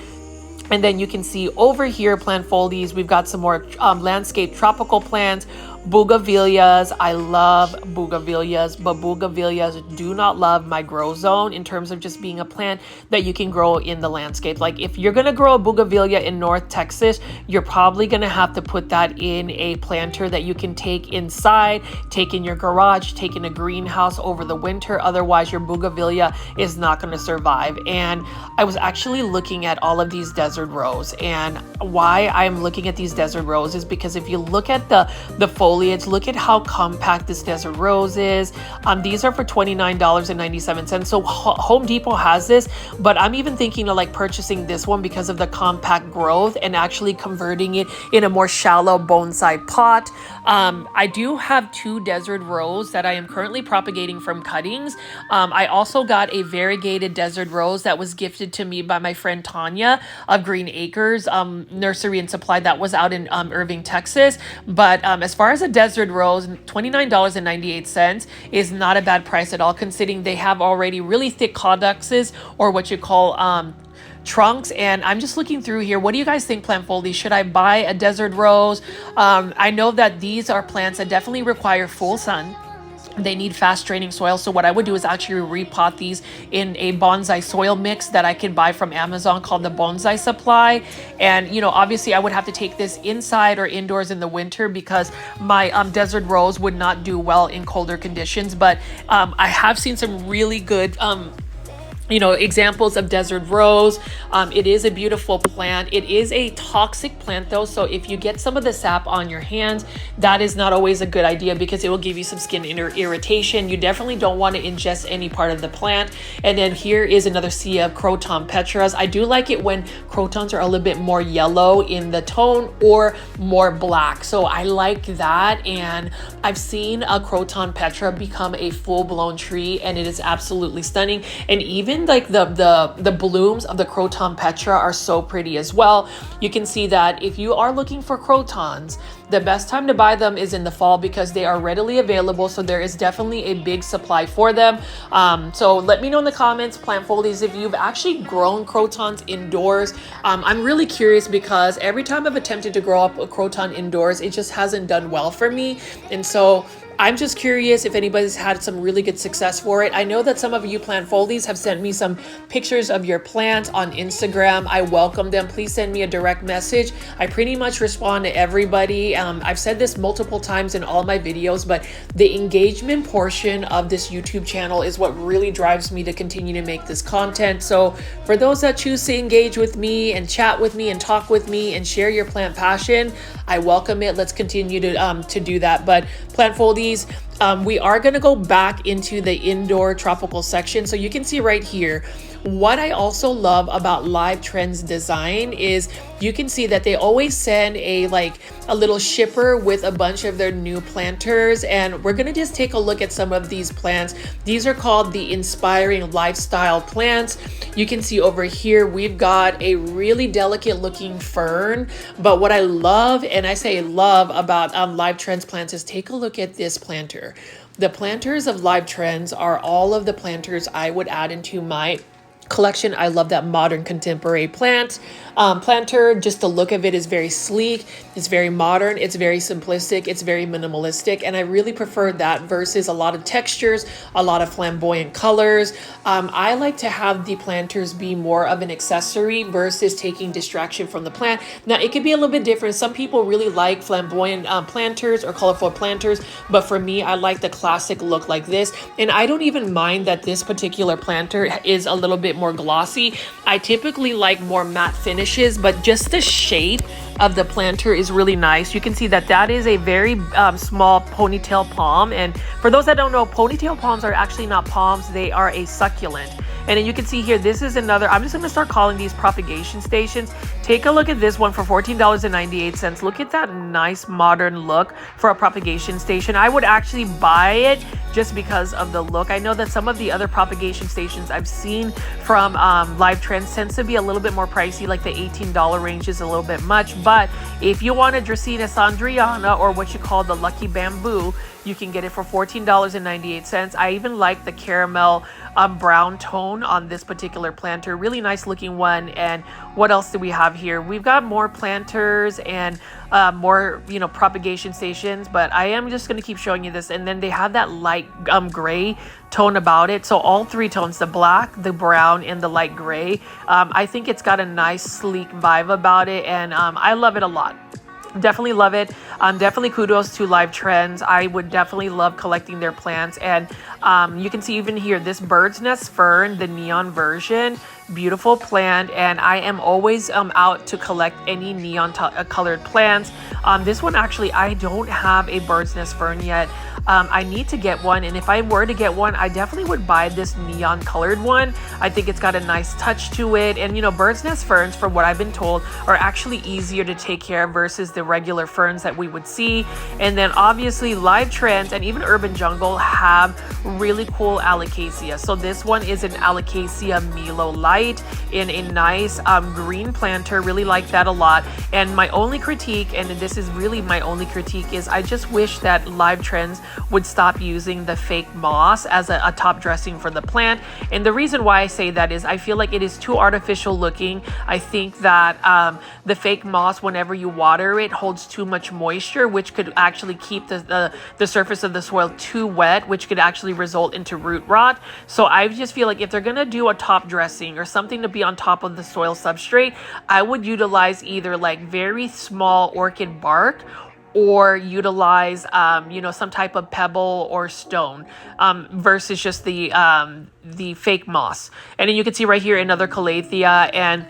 And then you can see over here, plant foldies, we've got some more landscape tropical plants, bougainvilleas. I love bougainvilleas, but bougainvilleas do not love my grow zone in terms of just being a plant that you can grow in the landscape. Like if you're going to grow a bougainvillea in North Texas, you're probably going to have to put that in a planter that you can take inside, take in your garage, take in a greenhouse over the winter. Otherwise, your bougainvillea is not going to survive. And I was actually looking at all of these desert rose, and why I'm looking at these desert rose is because if you look at the foliage, look at how compact this desert rose is. These are for $29.97. So Home Depot has this, but I'm even thinking of like purchasing this one because of the compact growth and actually converting it in a more shallow bonsai pot. I do have 2 desert rose that I am currently propagating from cuttings. I also got a variegated desert rose that was gifted to me by my friend Tanya of Green Acres Nursery and Supply, that was out in Irving, Texas. But as far as a desert rose, $29.98 is not a bad price at all, considering they have already really thick cauduxes, or what you call trunks. And I'm just looking through here. What do you guys think, plant foldies? Should I buy a desert rose? I know that these are plants that definitely require full sun. They need fast draining soil. So what I would do is actually repot these in a bonsai soil mix that I can buy from Amazon called the Bonsai Supply. And, you know, obviously I would have to take this inside or indoors in the winter because my desert rose would not do well in colder conditions. But I have seen some really good you know, examples of desert rose. It is a beautiful plant. It is a toxic plant though, so if you get some of the sap on your hands, that is not always a good idea because it will give you some skin irritation. You definitely don't want to ingest any part of the plant. And then here is another sea of Croton petras. I do like it when crotons are a little bit more yellow in the tone or more black, so I like that. And I've seen a Croton petra become a full-blown tree, and it is absolutely stunning. And even like the blooms of the Croton petra are so pretty as well. You can see that if you are looking for crotons, the best time to buy them is in the fall because they are readily available. So there is definitely a big supply for them. So let me know in the comments, plant foldies, if you've actually grown crotons indoors. I'm really curious because every time I've attempted to grow up a croton indoors, it just hasn't done well for me. And so I'm just curious if anybody's had some really good success for it. I know that some of you plant foldies have sent me some pictures of your plants on Instagram. I welcome them. Please send me a direct message. I pretty much respond to everybody. I've said this multiple times in all my videos, but the engagement portion of this YouTube channel is what really drives me to continue to make this content. So for those that choose to engage with me and chat with me and talk with me and share your plant passion, I welcome it. Let's continue to do that. But plant foldies, We are going to go back into the indoor tropical section. So you can see right here, what I also love about Live Trends design is you can see that they always send a little shipper with a bunch of their new planters, and we're going to just take a look at some of these plants. These are called the Inspiring Lifestyle plants. You can see over here we've got a really delicate looking fern, but what I love, and I say love, about Live Trends plants is take a look at this planter. The planters of Live Trends are all of the planters I would add into my collection. I love that modern contemporary planter. Just the look of it is very sleek, it's very modern, it's very simplistic, it's very minimalistic, and I really prefer that versus a lot of textures, a lot of flamboyant colors. I like to have the planters be more of an accessory versus taking distraction from the plant. Now it could be a little bit different. Some people really like flamboyant planters or colorful planters, but for me, I like the classic look like this, and I don't even mind that this particular planter is a little bit more glossy. I typically like more matte finishes, but just the shade of the planter is really nice. You can see that that is a very small ponytail palm, and for those that don't know, ponytail palms are actually not palms, they are a succulent. And then you can see here, this is another, I'm just going to start calling these propagation stations. Take a look at this one for $14.98. Look at that nice modern look for a propagation station. I would actually buy it just because of the look. I know that some of the other propagation stations I've seen from Live Trends tends to be a little bit more pricey, like the $18 range is a little bit much. But if you want a Dracaena Sandriana, or what you call the Lucky Bamboo, you can get it for $14.98. I even like the caramel brown tone on this particular planter. Really nice looking one. And what else do we have here? We've got more planters and more, propagation stations, but I am just going to keep showing you this. And then they have that light gray tone about it. So all three tones, the black, the brown, and the light gray. I think it's got a nice sleek vibe about it, and I love it a lot. Definitely love it. Definitely kudos to Live Trends. I would definitely love collecting their plants. And you can see even here, this bird's nest fern, the neon version, beautiful plant. And I am always out to collect any neon colored plants. This one, actually, I don't have a bird's nest fern yet. I need to get one, and if I were to get one, I definitely would buy this neon colored one. I think it's got a nice touch to it, and bird's nest ferns, from what I've been told, are actually easier to take care of versus the regular ferns that we would see. And then obviously Live Trends and even Urban Jungle have really cool Calatheas. So this one is an Calatheas Milo Light in a nice green planter. Really like that a lot. And my only critique, and this is really my only critique, is I just wish that Live Trends would stop using the fake moss as a top dressing for the plant. And the reason why I say that is I feel like it is too artificial looking. I think that the fake moss, whenever you water it, holds too much moisture, which could actually keep the surface of the soil too wet, which could actually result into root rot. So I just feel like if they're gonna do a top dressing or something to be on top of the soil substrate, I would utilize either like very small orchid bark, or utilize some type of pebble or stone versus just the fake moss. And then you can see right here another Calathea, and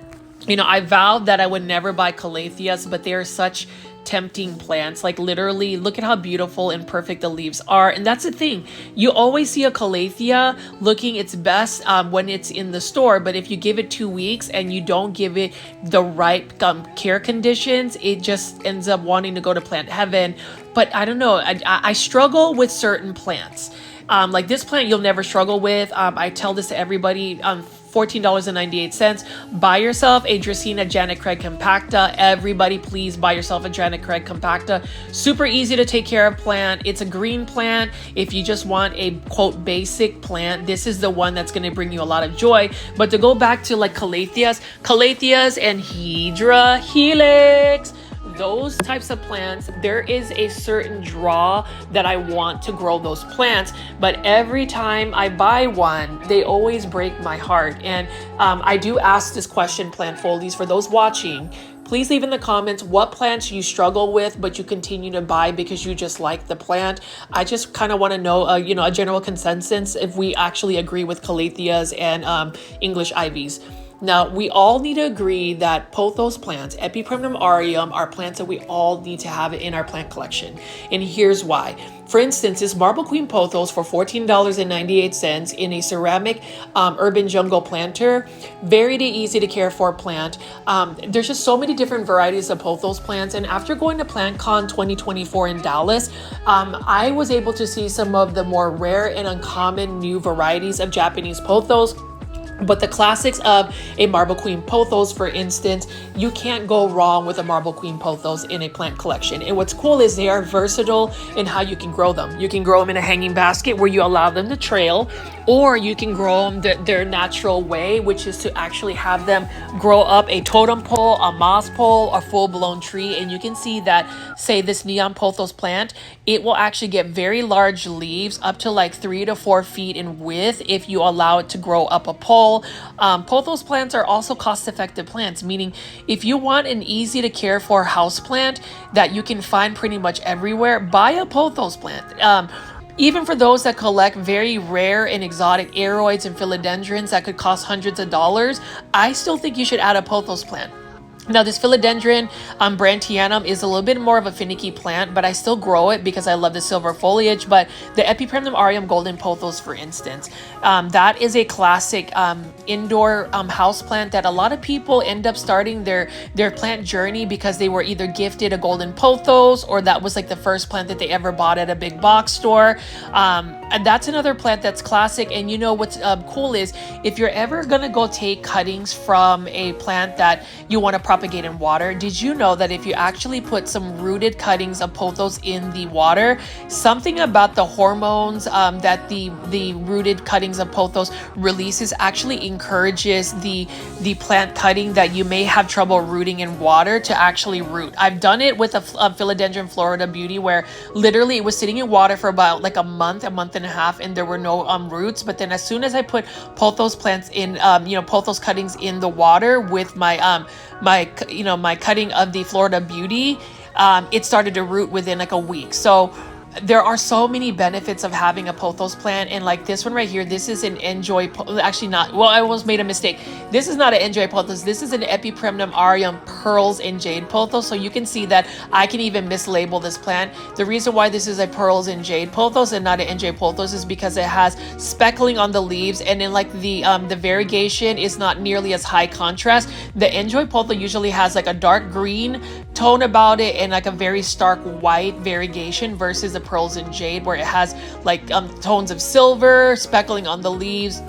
I vowed that I would never buy Calatheas, but they are such tempting plants. Like literally, look at how beautiful and perfect the leaves are. And that's the thing, you always see a Calathea looking its best when it's in the store, but if you give it 2 weeks and you don't give it the right care conditions, it just ends up wanting to go to plant heaven. But I don't know, I struggle with certain plants. Like this plant you'll never struggle with. I tell this to everybody. $14.98. Buy yourself a Dracaena Janet Craig compacta. Everybody, please buy yourself a Janet Craig compacta. Super easy to take care of plant. It's a green plant. If you just want a quote basic plant, this is the one that's going to bring you a lot of joy. But to go back to like Calatheas and Hydra Helix, those types of plants, there is a certain draw that I want to grow those plants, but every time I buy one, they always break my heart. And I do ask this question, plant foldies, for those watching. Please leave in the comments what plants you struggle with, but you continue to buy because you just like the plant. I just kind of want to know, a general consensus if we actually agree with Calatheas and English ivies. Now, we all need to agree that pothos plants, Epipremnum aureum, are plants that we all need to have in our plant collection. And here's why. For instance, this Marble Queen pothos for $14.98 in a ceramic urban jungle planter. Very easy to care for plant. There's just so many different varieties of pothos plants. And after going to PlantCon 2024 in Dallas, I was able to see some of the more rare and uncommon new varieties of Japanese pothos. But the classics of a Marble Queen pothos, for instance, you can't go wrong with a Marble Queen pothos in a plant collection. And what's cool is they are versatile in how you can grow them. You can grow them in a hanging basket where you allow them to trail, or you can grow them their natural way, which is to actually have them grow up a totem pole, a moss pole, a full-blown tree. And you can see that, say, this neon pothos plant, it will actually get very large leaves up to like 3 to 4 feet in width if you allow it to grow up a pole. Pothos plants are also cost-effective plants, meaning if you want an easy to care for house plant that you can find pretty much everywhere, buy a pothos plant. Even for those that collect very rare and exotic aroids and philodendrons that could cost hundreds of dollars, I still think you should add a pothos plant. Now, this philodendron brantianum is a little bit more of a finicky plant, but I still grow it because I love the silver foliage. But the Epipremnum aureum golden pothos, for instance, that is a classic indoor house plant that a lot of people end up starting their plant journey because they were either gifted a golden pothos or that was like the first plant that they ever bought at a big box store. And that's another plant that's classic. And you know what's cool is if you're ever gonna go take cuttings from a plant that you want to propagate in water, did you know that if you actually put some rooted cuttings of pothos in the water, something about the hormones that the rooted cuttings of pothos releases actually encourages the plant cutting that you may have trouble rooting in water to actually root. I've done it with a Philodendron Florida Beauty where literally it was sitting in water for about like a month and a half, and there were no roots. But then as soon as I put pothos plants in, pothos cuttings in the water with my my cutting of the Florida Beauty, it started to root within like a week. So there are so many benefits of having a pothos plant. And like this one right here, this is an enjoy, actually not, well, I almost made a mistake. This is not an enjoy pothos. This is an Epipremnum aureum pearls and jade pothos. So you can see that I can even mislabel this plant. The reason why this is a pearls and jade pothos and not an enjoy pothos is because it has speckling on the leaves, and then like the variegation is not nearly as high contrast. The enjoy pothos usually has like a dark green tone about it and like a very stark white variegation versus the pearls and jade where it has like tones of silver speckling on the leaves.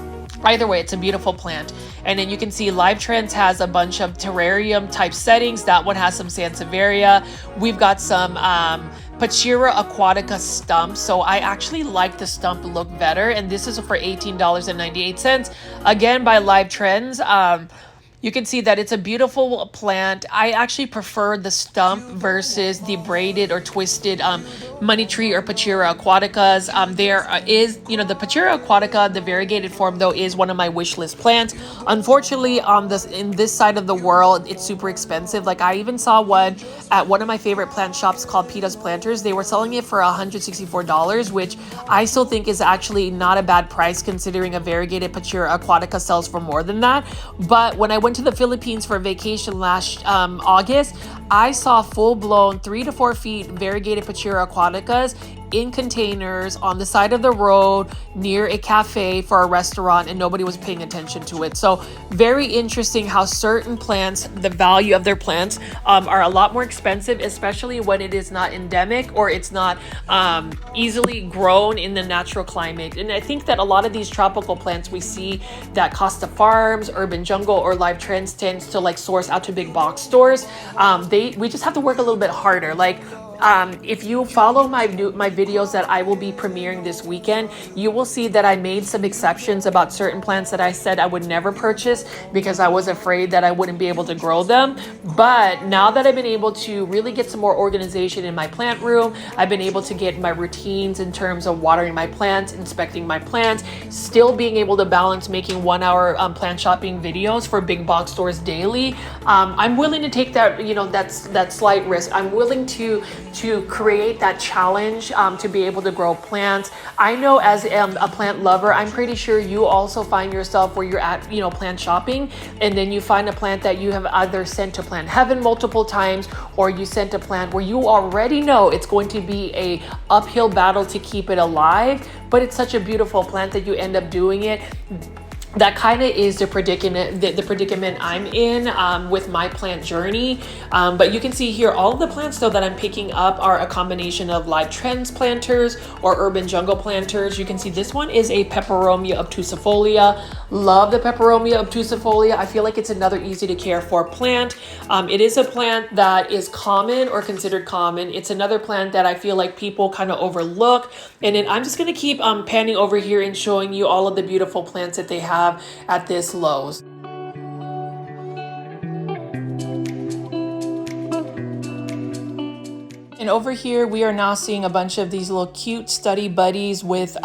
Either way, it's a beautiful plant. And then you can see Live Trends has a bunch of terrarium type settings. That one has some Sansevieria. We've got some Pachira aquatica stump. So I actually like the stump look better, and this is for $18.98 again by Live Trends. You can see that it's a beautiful plant. I actually prefer the stump versus the braided or twisted money tree or Pachira aquaticas. There is, the Pachira aquatica, the variegated form though, is one of my wish list plants. Unfortunately, in this side of the world, it's super expensive. Like I even saw one at one of my favorite plant shops called Peta's Planters. They were selling it for $164, which I still think is actually not a bad price considering a variegated Pachira aquatica sells for more than that. But when I went to the Philippines for a vacation last August, I saw full-blown 3 to 4 feet variegated Pachira aquaticas in containers on the side of the road near a cafe for a restaurant, and nobody was paying attention to it. So very interesting how certain plants, the value of their plants are a lot more expensive, especially when it is not endemic or it's not easily grown in the natural climate. And I think that a lot of these tropical plants we see that Costa Farms, Urban Jungle, or Live Trends tends to like source out to big box stores. We just have to work a little bit harder. Like if you follow my videos that I will be premiering this weekend, you will see that I made some exceptions about certain plants that I said I would never purchase because I was afraid that I wouldn't be able to grow them. But now that I've been able to really get some more organization in my plant room, I've been able to get my routines in terms of watering my plants, inspecting my plants, still being able to balance making 1 hour plant shopping videos for big box stores daily. I'm willing to take that, that slight risk. I'm willing to to create that challenge to be able to grow plants. I know as a plant lover, I'm pretty sure you also find yourself where you're at, you know, plant shopping, and then you find a plant that you have either sent to plant heaven multiple times, or you sent a plant where you already know it's going to be a uphill battle to keep it alive, but it's such a beautiful plant that you end up doing it. That kind of is the predicament I'm in with my plant journey. But you can see here, all of the plants though that I'm picking up are a combination of live trends planters or urban jungle planters. You can see this one is a Peperomia obtusifolia. Love the Peperomia obtusifolia. I feel like it's another easy to care for plant. It is a plant that is common or considered common. It's another plant that I feel like people kind of overlook. And then I'm just going to keep panning over here and showing you all of the beautiful plants that they have at this Lowe's. And over here we are now seeing a bunch of these little cute study buddies with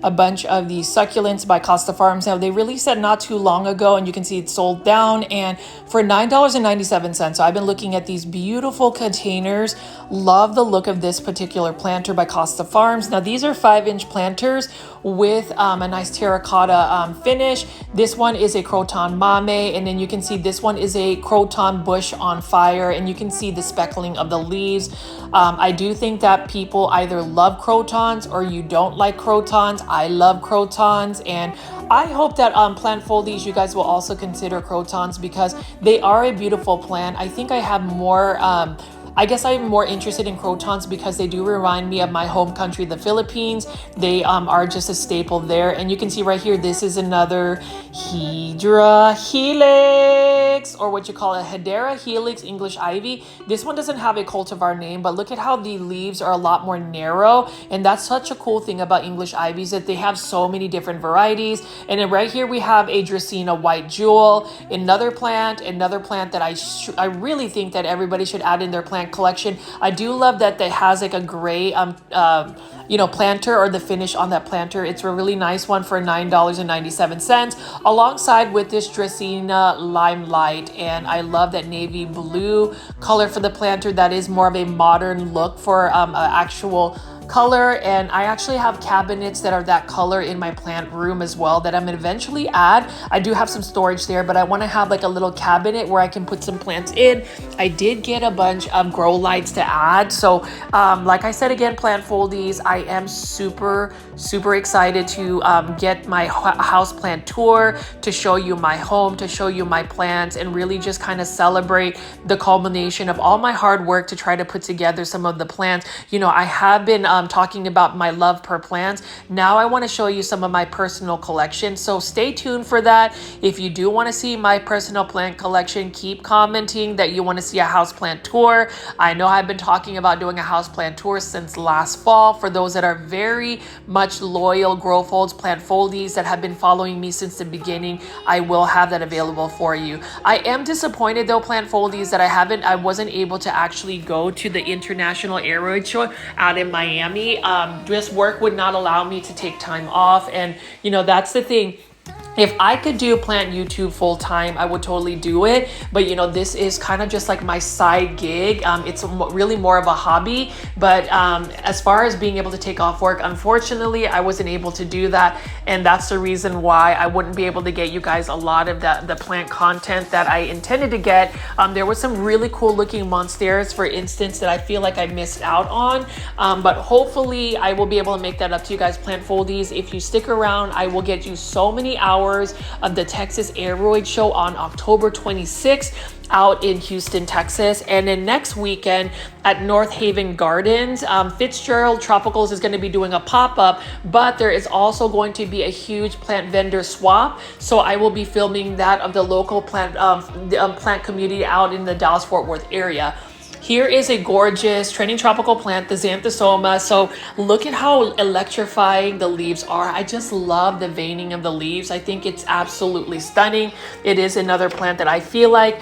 a bunch of these succulents by Costa Farms. Now, they released that not too long ago, and you can see it's sold down, and for $9.97. So I've been looking at these beautiful containers. Love the look of this particular planter by Costa Farms. Now, these are 5-inch planters with a nice terracotta finish. This one is a Croton Mame, and then you can see this one is a Croton Bush on Fire, and you can see the speckling of the leaves. I do think that people either love crotons or you don't like crotons. I love crotons, and I hope that plant foliage you guys will also consider crotons because they are a beautiful plant. I think I have more I guess I'm more interested in crotons because they do remind me of my home country, the Philippines. They are just a staple there. And you can see right here, this is another Hedera Helix, or what you call a Hedera Helix English Ivy. This one doesn't have a cultivar name, but look at how the leaves are a lot more narrow. And that's such a cool thing about English Ivies, that they have so many different varieties. And then right here we have a Dracaena White Jewel, another plant that I really think that everybody should add in their plant collection. I do love that it has like a gray planter, or the finish on that planter. It's a really nice one for $9.97 alongside with this Dracaena Limelight. And I love that navy blue color for the planter. That is more of a modern look for actual color, and I actually have cabinets that are that color in my plant room as well that I'm gonna eventually add. I do have some storage there, but I want to have like a little cabinet where I can put some plants in. I did get a bunch of grow lights to add, so like I said again, plant foldies, I am super excited to get my house plant tour to show you my home, to show you my plants, and really just kind of celebrate the culmination of all my hard work to try to put together some of the plants. You know, I have been talking about my love per plants. Now I want to show you some of my personal collection, so stay tuned for that. If you do want to see my personal plant collection, keep commenting that you want to see a house plant tour. I know I've been talking about doing a house plant tour since last fall. For those that are very much loyal grow folds, plant foldies that have been following me since the beginning, I will have that available for you. I am disappointed though, plant foldies, that I wasn't able to actually go to the International Aeroid Show out in Miami. This work would not allow me to take time off, and you know, that's the thing. If I could do plant YouTube full time, I would totally do it. But you know, this is kind of just like my side gig. It's really more of a hobby. But as far as being able to take off work, unfortunately, I wasn't able to do that. And that's the reason why I wouldn't be able to get you guys a lot of the plant content that I intended to get. There was some really cool looking Monsteras, for instance, that I feel like I missed out on. But hopefully I will be able to make that up to you guys, plant foldies. If you stick around, I will get you so many hours of the Texas Aeroid Show on October 26th out in Houston, Texas. And then next weekend at North Haven Gardens, Fitzgerald Tropicals is going to be doing a pop-up, but there is also going to be a huge plant vendor swap. So I will be filming that of the local plant community out in the Dallas-Fort Worth area. Here is a gorgeous trending tropical plant, the Xanthosoma. So look at how electrifying the leaves are. I just love the veining of the leaves. I think it's absolutely stunning. It is another plant that I feel like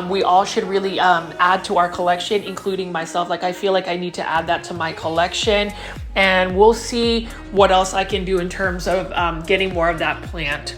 we all should really add to our collection, including myself. Like, I feel like I need to add that to my collection, and we'll see what else I can do in terms of getting more of that plant.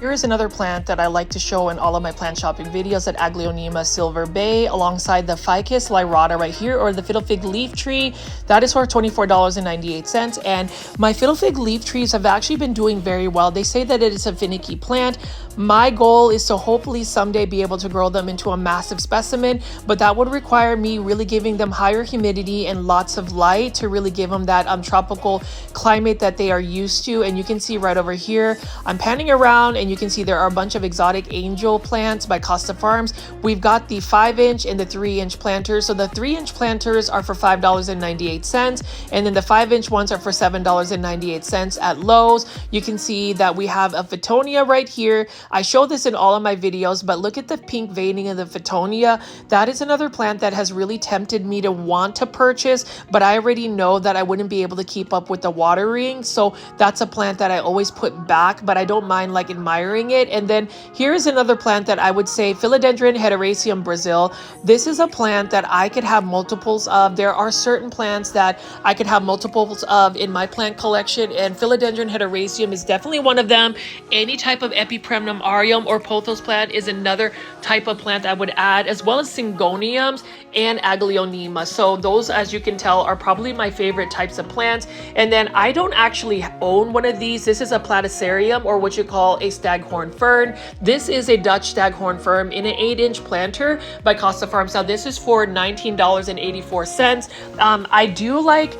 Here is another plant that I like to show in all of my plant shopping videos at Aglaonema Silver Bay, alongside the Ficus lyrata right here, or the fiddle fig leaf tree. That is for $24.98. And my fiddle fig leaf trees have actually been doing very well. They say that it is a finicky plant. My goal is to hopefully someday be able to grow them into a massive specimen, but that would require me really giving them higher humidity and lots of light to really give them that tropical climate that they are used to. And you can see right over here, I'm panning around and you can see there are a bunch of exotic angel plants by Costa Farms. We've got the 5-inch and the 3-inch planters. So the 3-inch planters are for $5.98, and then the 5-inch ones are for $7.98 at Lowe's. You can see that we have a Phytonia right here. I show this in all of my videos, but look at the pink veining of the Phytonia. That is another plant that has really tempted me to want to purchase, but I already know that I wouldn't be able to keep up with the watering. So that's a plant that I always put back, but I don't mind like admiring it. And then here is another plant that I would say, Philodendron hederaceum Brazil. This is a plant that I could have multiples of. There are certain plants that I could have multiples of in my plant collection, and Philodendron hederaceum is definitely one of them. Any type of Epipremnum aureum or pothos plant is another type of plant I would add, as well as Syngoniums and Aglaonema. So those, as you can tell, are probably my favorite types of plants. And then I don't actually own one of these. This is a platycerium, or what you call a staghorn fern. This is a Dutch staghorn fern in an 8-inch planter by Costa Farms. Now this is for $19.84. I do like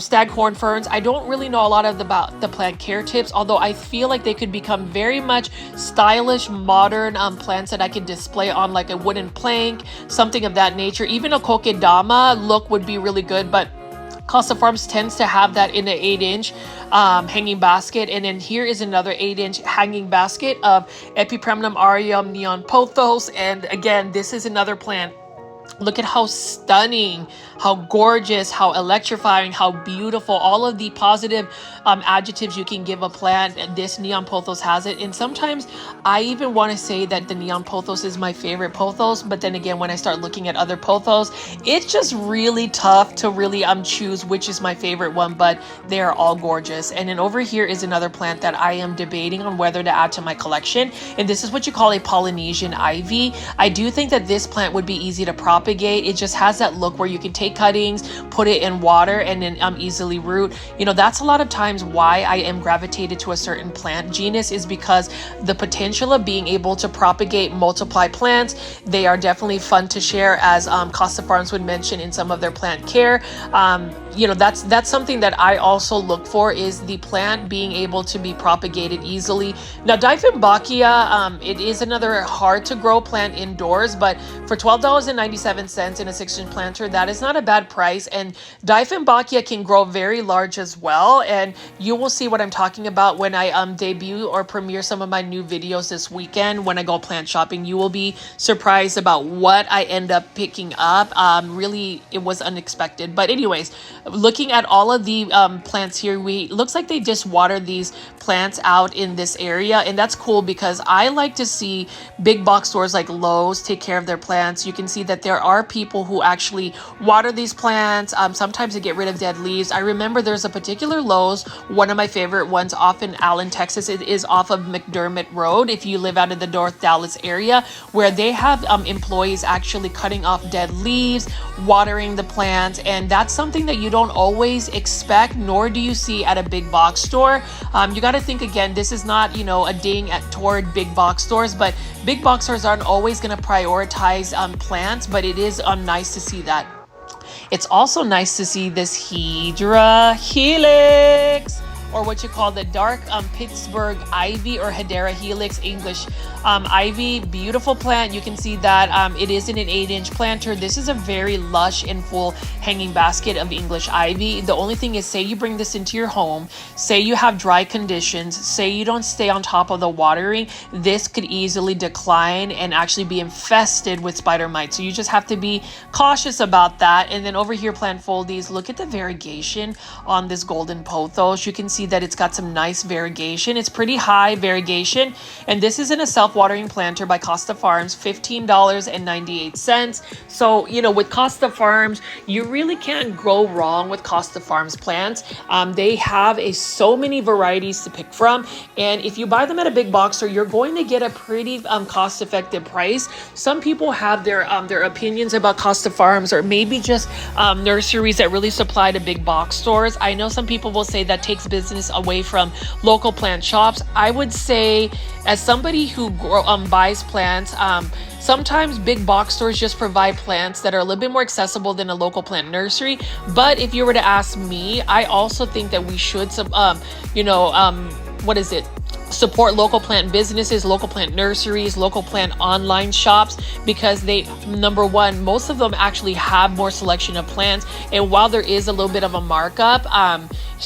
staghorn ferns. I don't really know a lot about the plant care tips, although I feel like they could become very much stylish, modern plants that I could display on like a wooden plank, something of that nature. Even a kokedama look would be really good, but Costa Farms tends to have that in an 8-inch hanging basket. And then here is another 8-inch hanging basket of Epipremnum aureum neon pothos. And again, this is another plant. Look at how stunning, how gorgeous, how electrifying, how beautiful, all of the positive adjectives you can give a plant. This neon pothos has it. And sometimes I even want to say that the neon pothos is my favorite pothos. But then again, when I start looking at other pothos, it's just really tough to really choose which is my favorite one, but they are all gorgeous. And then over here is another plant that I am debating on whether to add to my collection. And this is what you call a Polynesian ivy. I do think that this plant would be easy to propagate. It just has that look where you can take cuttings, put it in water, and then easily root. You know, that's a lot of times why I am gravitated to a certain plant genus, is because the potential of being able to propagate, multiply plants. They are definitely fun to share, as Costa Farms would mention in some of their plant care. You know, that's something that I also look for, is the plant being able to be propagated easily. Now, Dieffenbachia, it is another hard to grow plant indoors, but for $12.97 in a 6-inch planter, that is not a bad price. And Dieffenbachia can grow very large as well, and you will see what I'm talking about when I debut or premiere some of my new videos this weekend. When I go plant shopping, you will be surprised about what I end up picking up. Really, it was unexpected. But anyways, looking at all of the plants here, looks like they just water these plants out in this area, and that's cool because I like to see big box stores like Lowe's take care of their plants. You can see that there are people who actually water these plants. Sometimes they get rid of dead leaves. I remember there's a particular Lowe's, one of my favorite ones, off in Allen, Texas. It is off of McDermott Road, if you live out of the North Dallas area, where they have employees actually cutting off dead leaves, watering the plants, and that's something that you don't always expect, nor do you see at a big box store. You got to think again, this is not, you know, a ding toward big box stores, but big box stores aren't always going to prioritize plants, but it is nice to see that. It's also nice to see this Hedera helix, or what you call the dark Pittsburgh ivy, or Hedera helix English ivy. Beautiful plant. You can see that it is in an 8-inch planter. This is a very lush and full hanging basket of English ivy. The only thing is, say you bring this into your home, say you have dry conditions, say you don't stay on top of the watering, this could easily decline and actually be infested with spider mites. So you just have to be cautious about that. And then over here, plant foldies, look at the variegation on this golden pothos. You can see see that it's got some nice variegation. It's pretty high variegation. And this is in a self-watering planter by Costa Farms, $15.98. So, you know, with Costa Farms, you really can't go wrong with Costa Farms plants. They have so many varieties to pick from. And if you buy them at a big box store, you're going to get a pretty cost-effective price. Some people have their opinions about Costa Farms, or maybe just nurseries that really supply to big box stores. I know some people will say that takes business away from local plant shops. I would say, as somebody who buys plants, sometimes big box stores just provide plants that are a little bit more accessible than a local plant nursery. But if you were to ask me, I also think that we should, support local plant businesses, local plant nurseries, local plant online shops, because they, number one, most of them actually have more selection of plants. And while there is a little bit of a markup,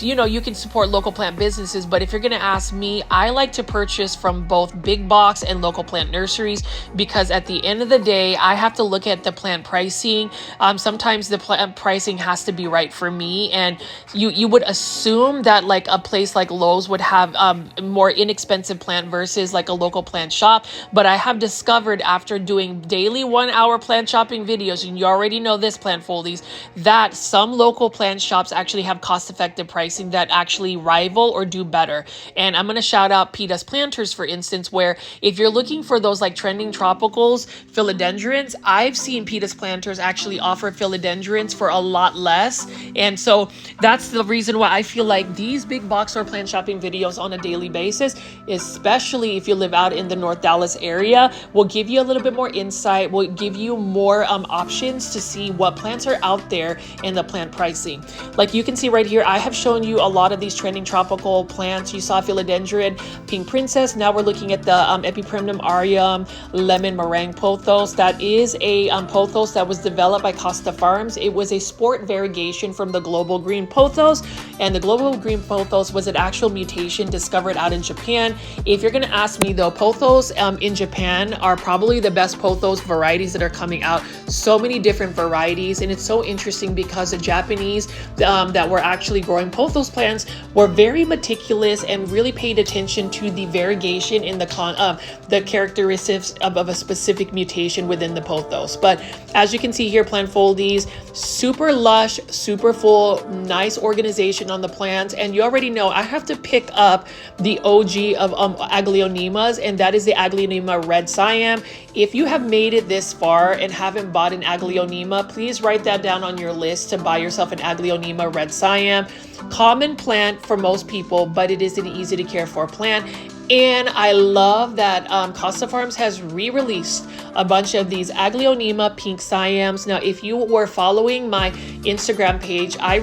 you can support local plant businesses. But if you're going to ask me, I like to purchase from both big box and local plant nurseries, because at the end of the day, I have to look at the plant pricing. Sometimes the plant pricing has to be right for me. And you would assume that like a place like Lowe's would have more inexpensive plant versus like a local plant shop. But I have discovered, after doing daily 1-hour plant shopping videos, and you already know this, plant foldies, that some local plant shops actually have cost-effective pricing that actually rival or do better. And I'm going to shout out Peta's Planters, for instance, where if you're looking for those like trending tropicals, philodendrons, I've seen Peta's Planters actually offer philodendrons for a lot less. And so that's the reason why I feel like these big box or plant shopping videos on a daily basis, especially if you live out in the North Dallas area, will give you a little bit more insight, will give you more options to see what plants are out there and the plant pricing. Like you can see right here, I have shown you a lot of these trending tropical plants. You saw philodendron, pink princess. Now we're looking at the Epiprimnum aureum lemon meringue pothos. That is a pothos that was developed by Costa Farms. It was a sport variegation from the global green pothos, and the global green pothos was an actual mutation discovered out in Japan. If you're going to ask me though, pothos in Japan are probably the best pothos varieties that are coming out. So many different varieties, and it's so interesting because the Japanese that were actually growing pothos plants were very meticulous and really paid attention to the variegation in the characteristics of a specific mutation within the pothos. But as you can see here, plant foldies, super lush, super full, nice organization on the plants. And you already know I have to pick up the OG of Aglaonemas, and that is the Aglaonema red Siam. If you have made it this far and haven't bought an Aglaonema, please write that down on your list to buy yourself an Aglaonema red Siam. Common plant for most people, but it is an easy to care for plant. And I love that Costa Farms has re-released a bunch of these Aglaonema pink Siams. Now, if you were following my Instagram page, I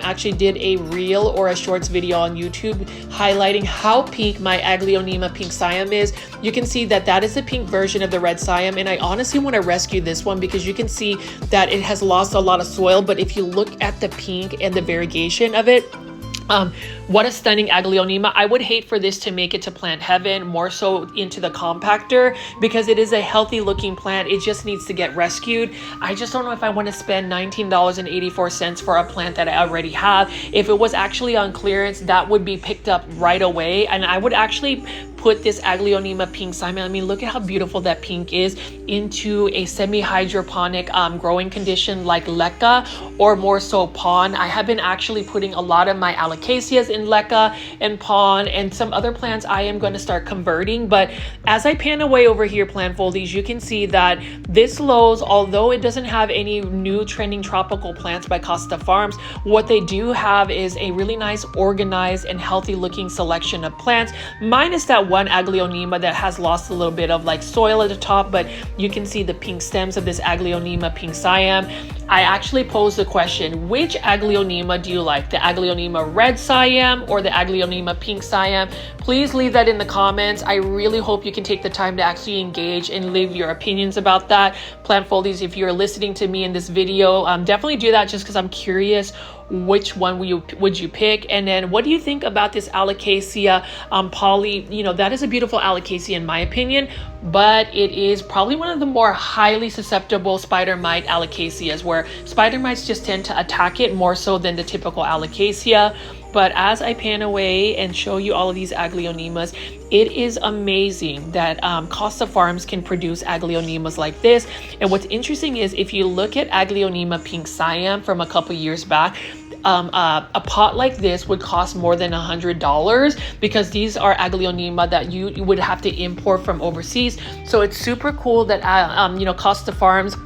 actually did a reel or a shorts video on YouTube highlighting how pink my Aglaonema pink Siam is. You can see that that is the pink version of the red Siam, and I honestly want to rescue this one because you can see that it has lost a lot of soil. But if you look at the pink and the variegation of it, what a stunning Aglaonema. I would hate for this to make it to plant heaven, more so into the compactor, because it is a healthy looking plant. It just needs to get rescued. I just don't know if I want to spend $19.84 for a plant that I already have. If it was actually on clearance, that would be picked up right away, and I would actually put this Aglaonema pink Siam, I mean, look at how beautiful that pink is, into a semi-hydroponic growing condition like leca, or more so pond. I have been actually putting a lot of my Calatheas in leca and pond, and some other plants I am going to start converting. But as I pan away over here, plant foldies, you can see that this Lowe's, although it doesn't have any new trending tropical plants by Costa Farms, what they do have is a really nice, organized, and healthy looking selection of plants, minus that one Aglaonema that has lost a little bit of like soil at the top. But you can see the pink stems of this Aglaonema pink Siam. I actually posed the question, which Aglaonema do you like? The Aglaonema red Siam or the Aglaonema pink Siam? Please leave that in the comments. I really hope you can take the time to actually engage and leave your opinions about that. Plant foldies, if you're listening to me in this video, definitely do that, just because I'm curious which one would you pick. And then what do you think about this Alocasia poly? You know, that is a beautiful Alocasia in my opinion, but it is probably one of the more highly susceptible spider mite Alocasias, where spider mites just tend to attack it more so than the typical Alocasia. But as I pan away and show you all of these Aglaonemas, it is amazing that Costa Farms can produce Aglaonemas like this. And what's interesting is if you look at Aglaonema Pink Siam from a couple years back, a pot like this would cost more than $100 because these are Aglaonema that you would have to import from overseas. So it's super cool that Costa Farms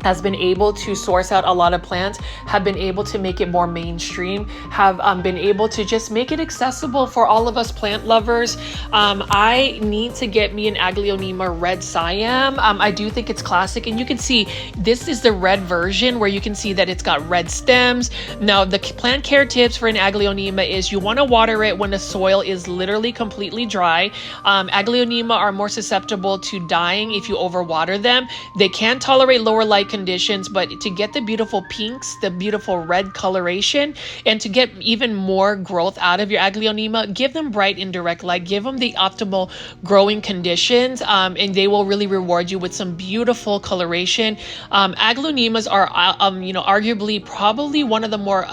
has been able to source out a lot of plants, have been able to make it more mainstream, have been able to just make it accessible for all of us plant lovers. I need to get me an Aglaonema Red Siam. I do think it's classic, and you can see this is the red version where you can see that it's got red stems. Now, the plant care tips for an Aglaonema is you want to water it when the soil is literally completely dry. Aglaonema are more susceptible to dying if you overwater them. They can tolerate lower light conditions, but to get the beautiful pinks, the beautiful red coloration, and to get even more growth out of your Aglaonema, give them bright indirect light, give them the optimal growing conditions, and they will really reward you with some beautiful coloration. Aglaonemas are arguably probably one of the more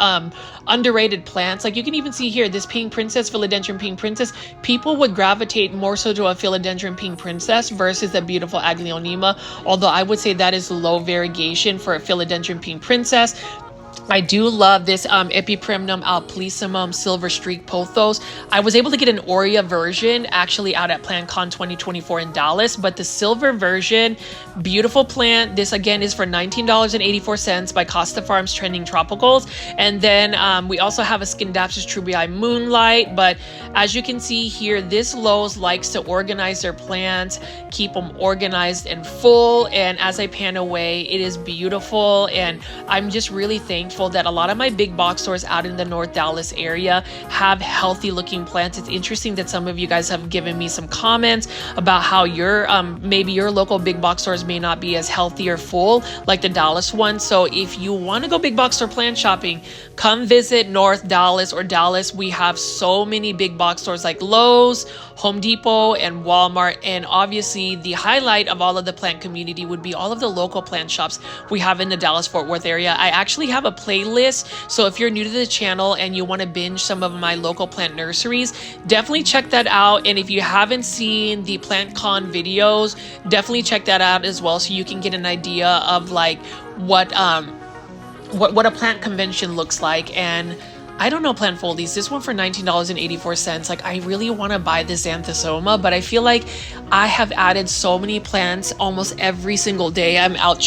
underrated plants. Like you can even see here, this pink princess, Philodendron pink princess, people would gravitate more so to a Philodendron pink princess versus a beautiful Aglaonema, although I would say that is low variegation for a Philodendron pink princess. I do love this Epiprimnum alplissimum silver streak pothos. I was able to get an Aurea version actually out at PlantCon 2024 in Dallas, but the silver version, beautiful plant. This again is for $19.84 by Costa Farms Trending Tropicals. And then we also have a Scindapsus trubii Moonlight, but as you can see here, this Lowe's likes to organize their plants, keep them organized and full. And as I pan away, it is beautiful. And I'm just really thankful that a lot of my big box stores out in the North Dallas area have healthy looking plants. It's interesting that some of you guys have given me some comments about how your maybe your local big box stores may not be as healthy or full like the Dallas one. So if you want to go big box store plant shopping, come visit North Dallas or Dallas. We have so many big box stores like Lowe's, Home Depot, and Walmart. And obviously the highlight of all of the plant community would be all of the local plant shops we have in the Dallas-Fort Worth area. I actually have a playlist, so if you're new to the channel and you want to binge some of my local plant nurseries, definitely check that out. And if you haven't seen the PlantCon videos, definitely check that out as well, so you can get an idea of like what a plant convention looks like. And I don't know, plant foldies, this one for $19.84. Like, I really want to buy this Xanthosoma, but I feel like I have added so many plants almost every single day I'm out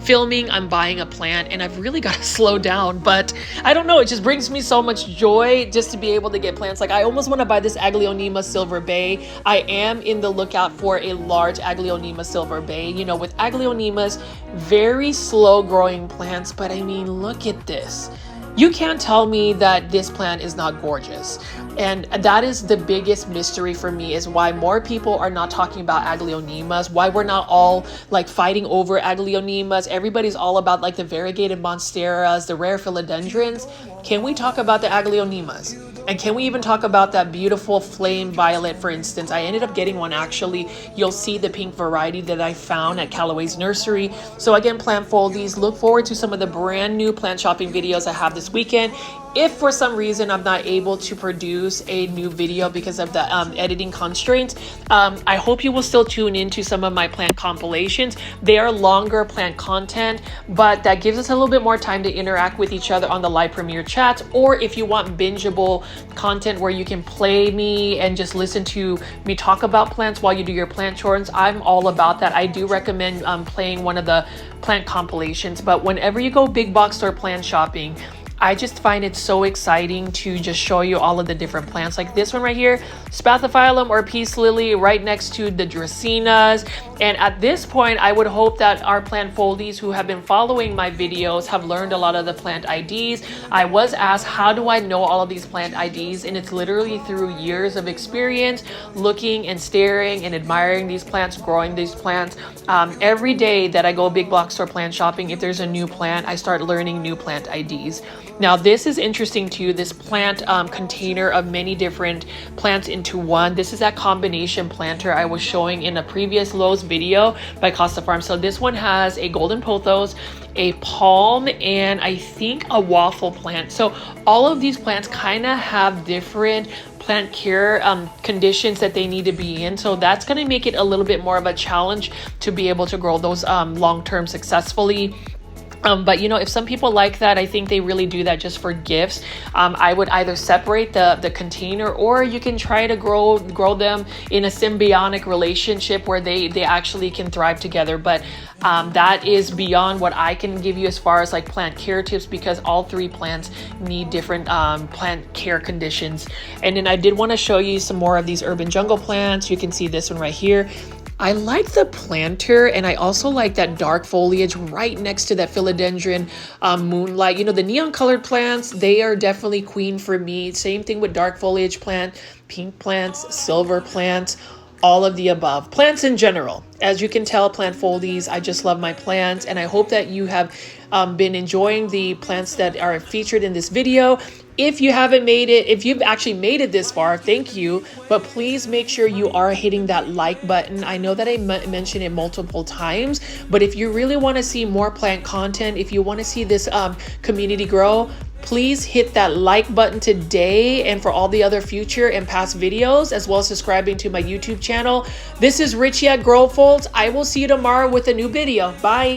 filming, I'm buying a plant, and I've really got to slow down. But I don't know, it just brings me so much joy just to be able to get plants. Like, I almost want to buy this Aglaonema Silver Bay. I am in the lookout for a large Aglaonema Silver Bay. You know, with Aglaonemas, very slow growing plants, but I mean, look at this. You can't tell me that this plant is not gorgeous. And that is the biggest mystery for me, is why more people are not talking about Aglaonemas, why we're not all like fighting over Aglaonemas. Everybody's all about like the variegated Monsteras, the rare Philodendrons. Can we talk about the Aglaonemas? And can we even talk about that beautiful flame violet, for instance? I ended up getting one actually. You'll see the pink variety that I found at Callaway's Nursery. So again, plant foldies, look forward to some of the brand new plant shopping videos I have this weekend. If for some reason I'm not able to produce a new video because of the editing constraints, I hope you will still tune into some of my plant compilations. They are longer plant content, but that gives us a little bit more time to interact with each other on the live premiere chats. Or if you want bingeable content where you can play me and just listen to me talk about plants while you do your plant chores, I'm all about that. I do recommend playing one of the plant compilations. But whenever you go big box store plant shopping, I just find it so exciting to just show you all of the different plants. Like this one right here, Spathiphyllum or Peace Lily, right next to the Dracaenas. And at this point, I would hope that our plant foldies who have been following my videos have learned a lot of the plant IDs. I was asked, how do I know all of these plant IDs? And it's literally through years of experience, looking and staring and admiring these plants, growing these plants. Every day that I go big box store plant shopping, if there's a new plant, I start learning new plant IDs. Now this is interesting too, this plant container of many different plants into one. This is that combination planter I was showing in a previous Lowe's video by Costa Farms. So this one has a golden pothos, a palm, and I think a waffle plant. So all of these plants kind of have different plant care conditions that they need to be in, so that's going to make it a little bit more of a challenge to be able to grow those long-term successfully. But you know, if some people like that, I think they really do that just for gifts. I would either separate the container, or you can try to grow them in a symbiotic relationship where they actually can thrive together. But that is beyond what I can give you as far as like plant care tips, because all three plants need different plant care conditions. And then I did want to show you some more of these urban jungle plants. You can see this one right here. I like the planter, and I also like that dark foliage right next to that philodendron moonlight. You know, the neon colored plants, they are definitely queen for me. Same thing with dark foliage plant, pink plants, silver plants, all of the above. Plants in general. As you can tell, plant foldies, I just love my plants, and I hope that you have been enjoying the plants that are featured in this video. If you haven't made it, if you've actually made it this far, thank you. But please make sure you are hitting that like button. I know that I mentioned it multiple times, but if you really want to see more plant content, if you want to see this community grow, please hit that like button today, and for all the other future and past videos, as well as subscribing to my YouTube channel. This is Richie at Grow Folds. I will see you tomorrow with a new video. Bye.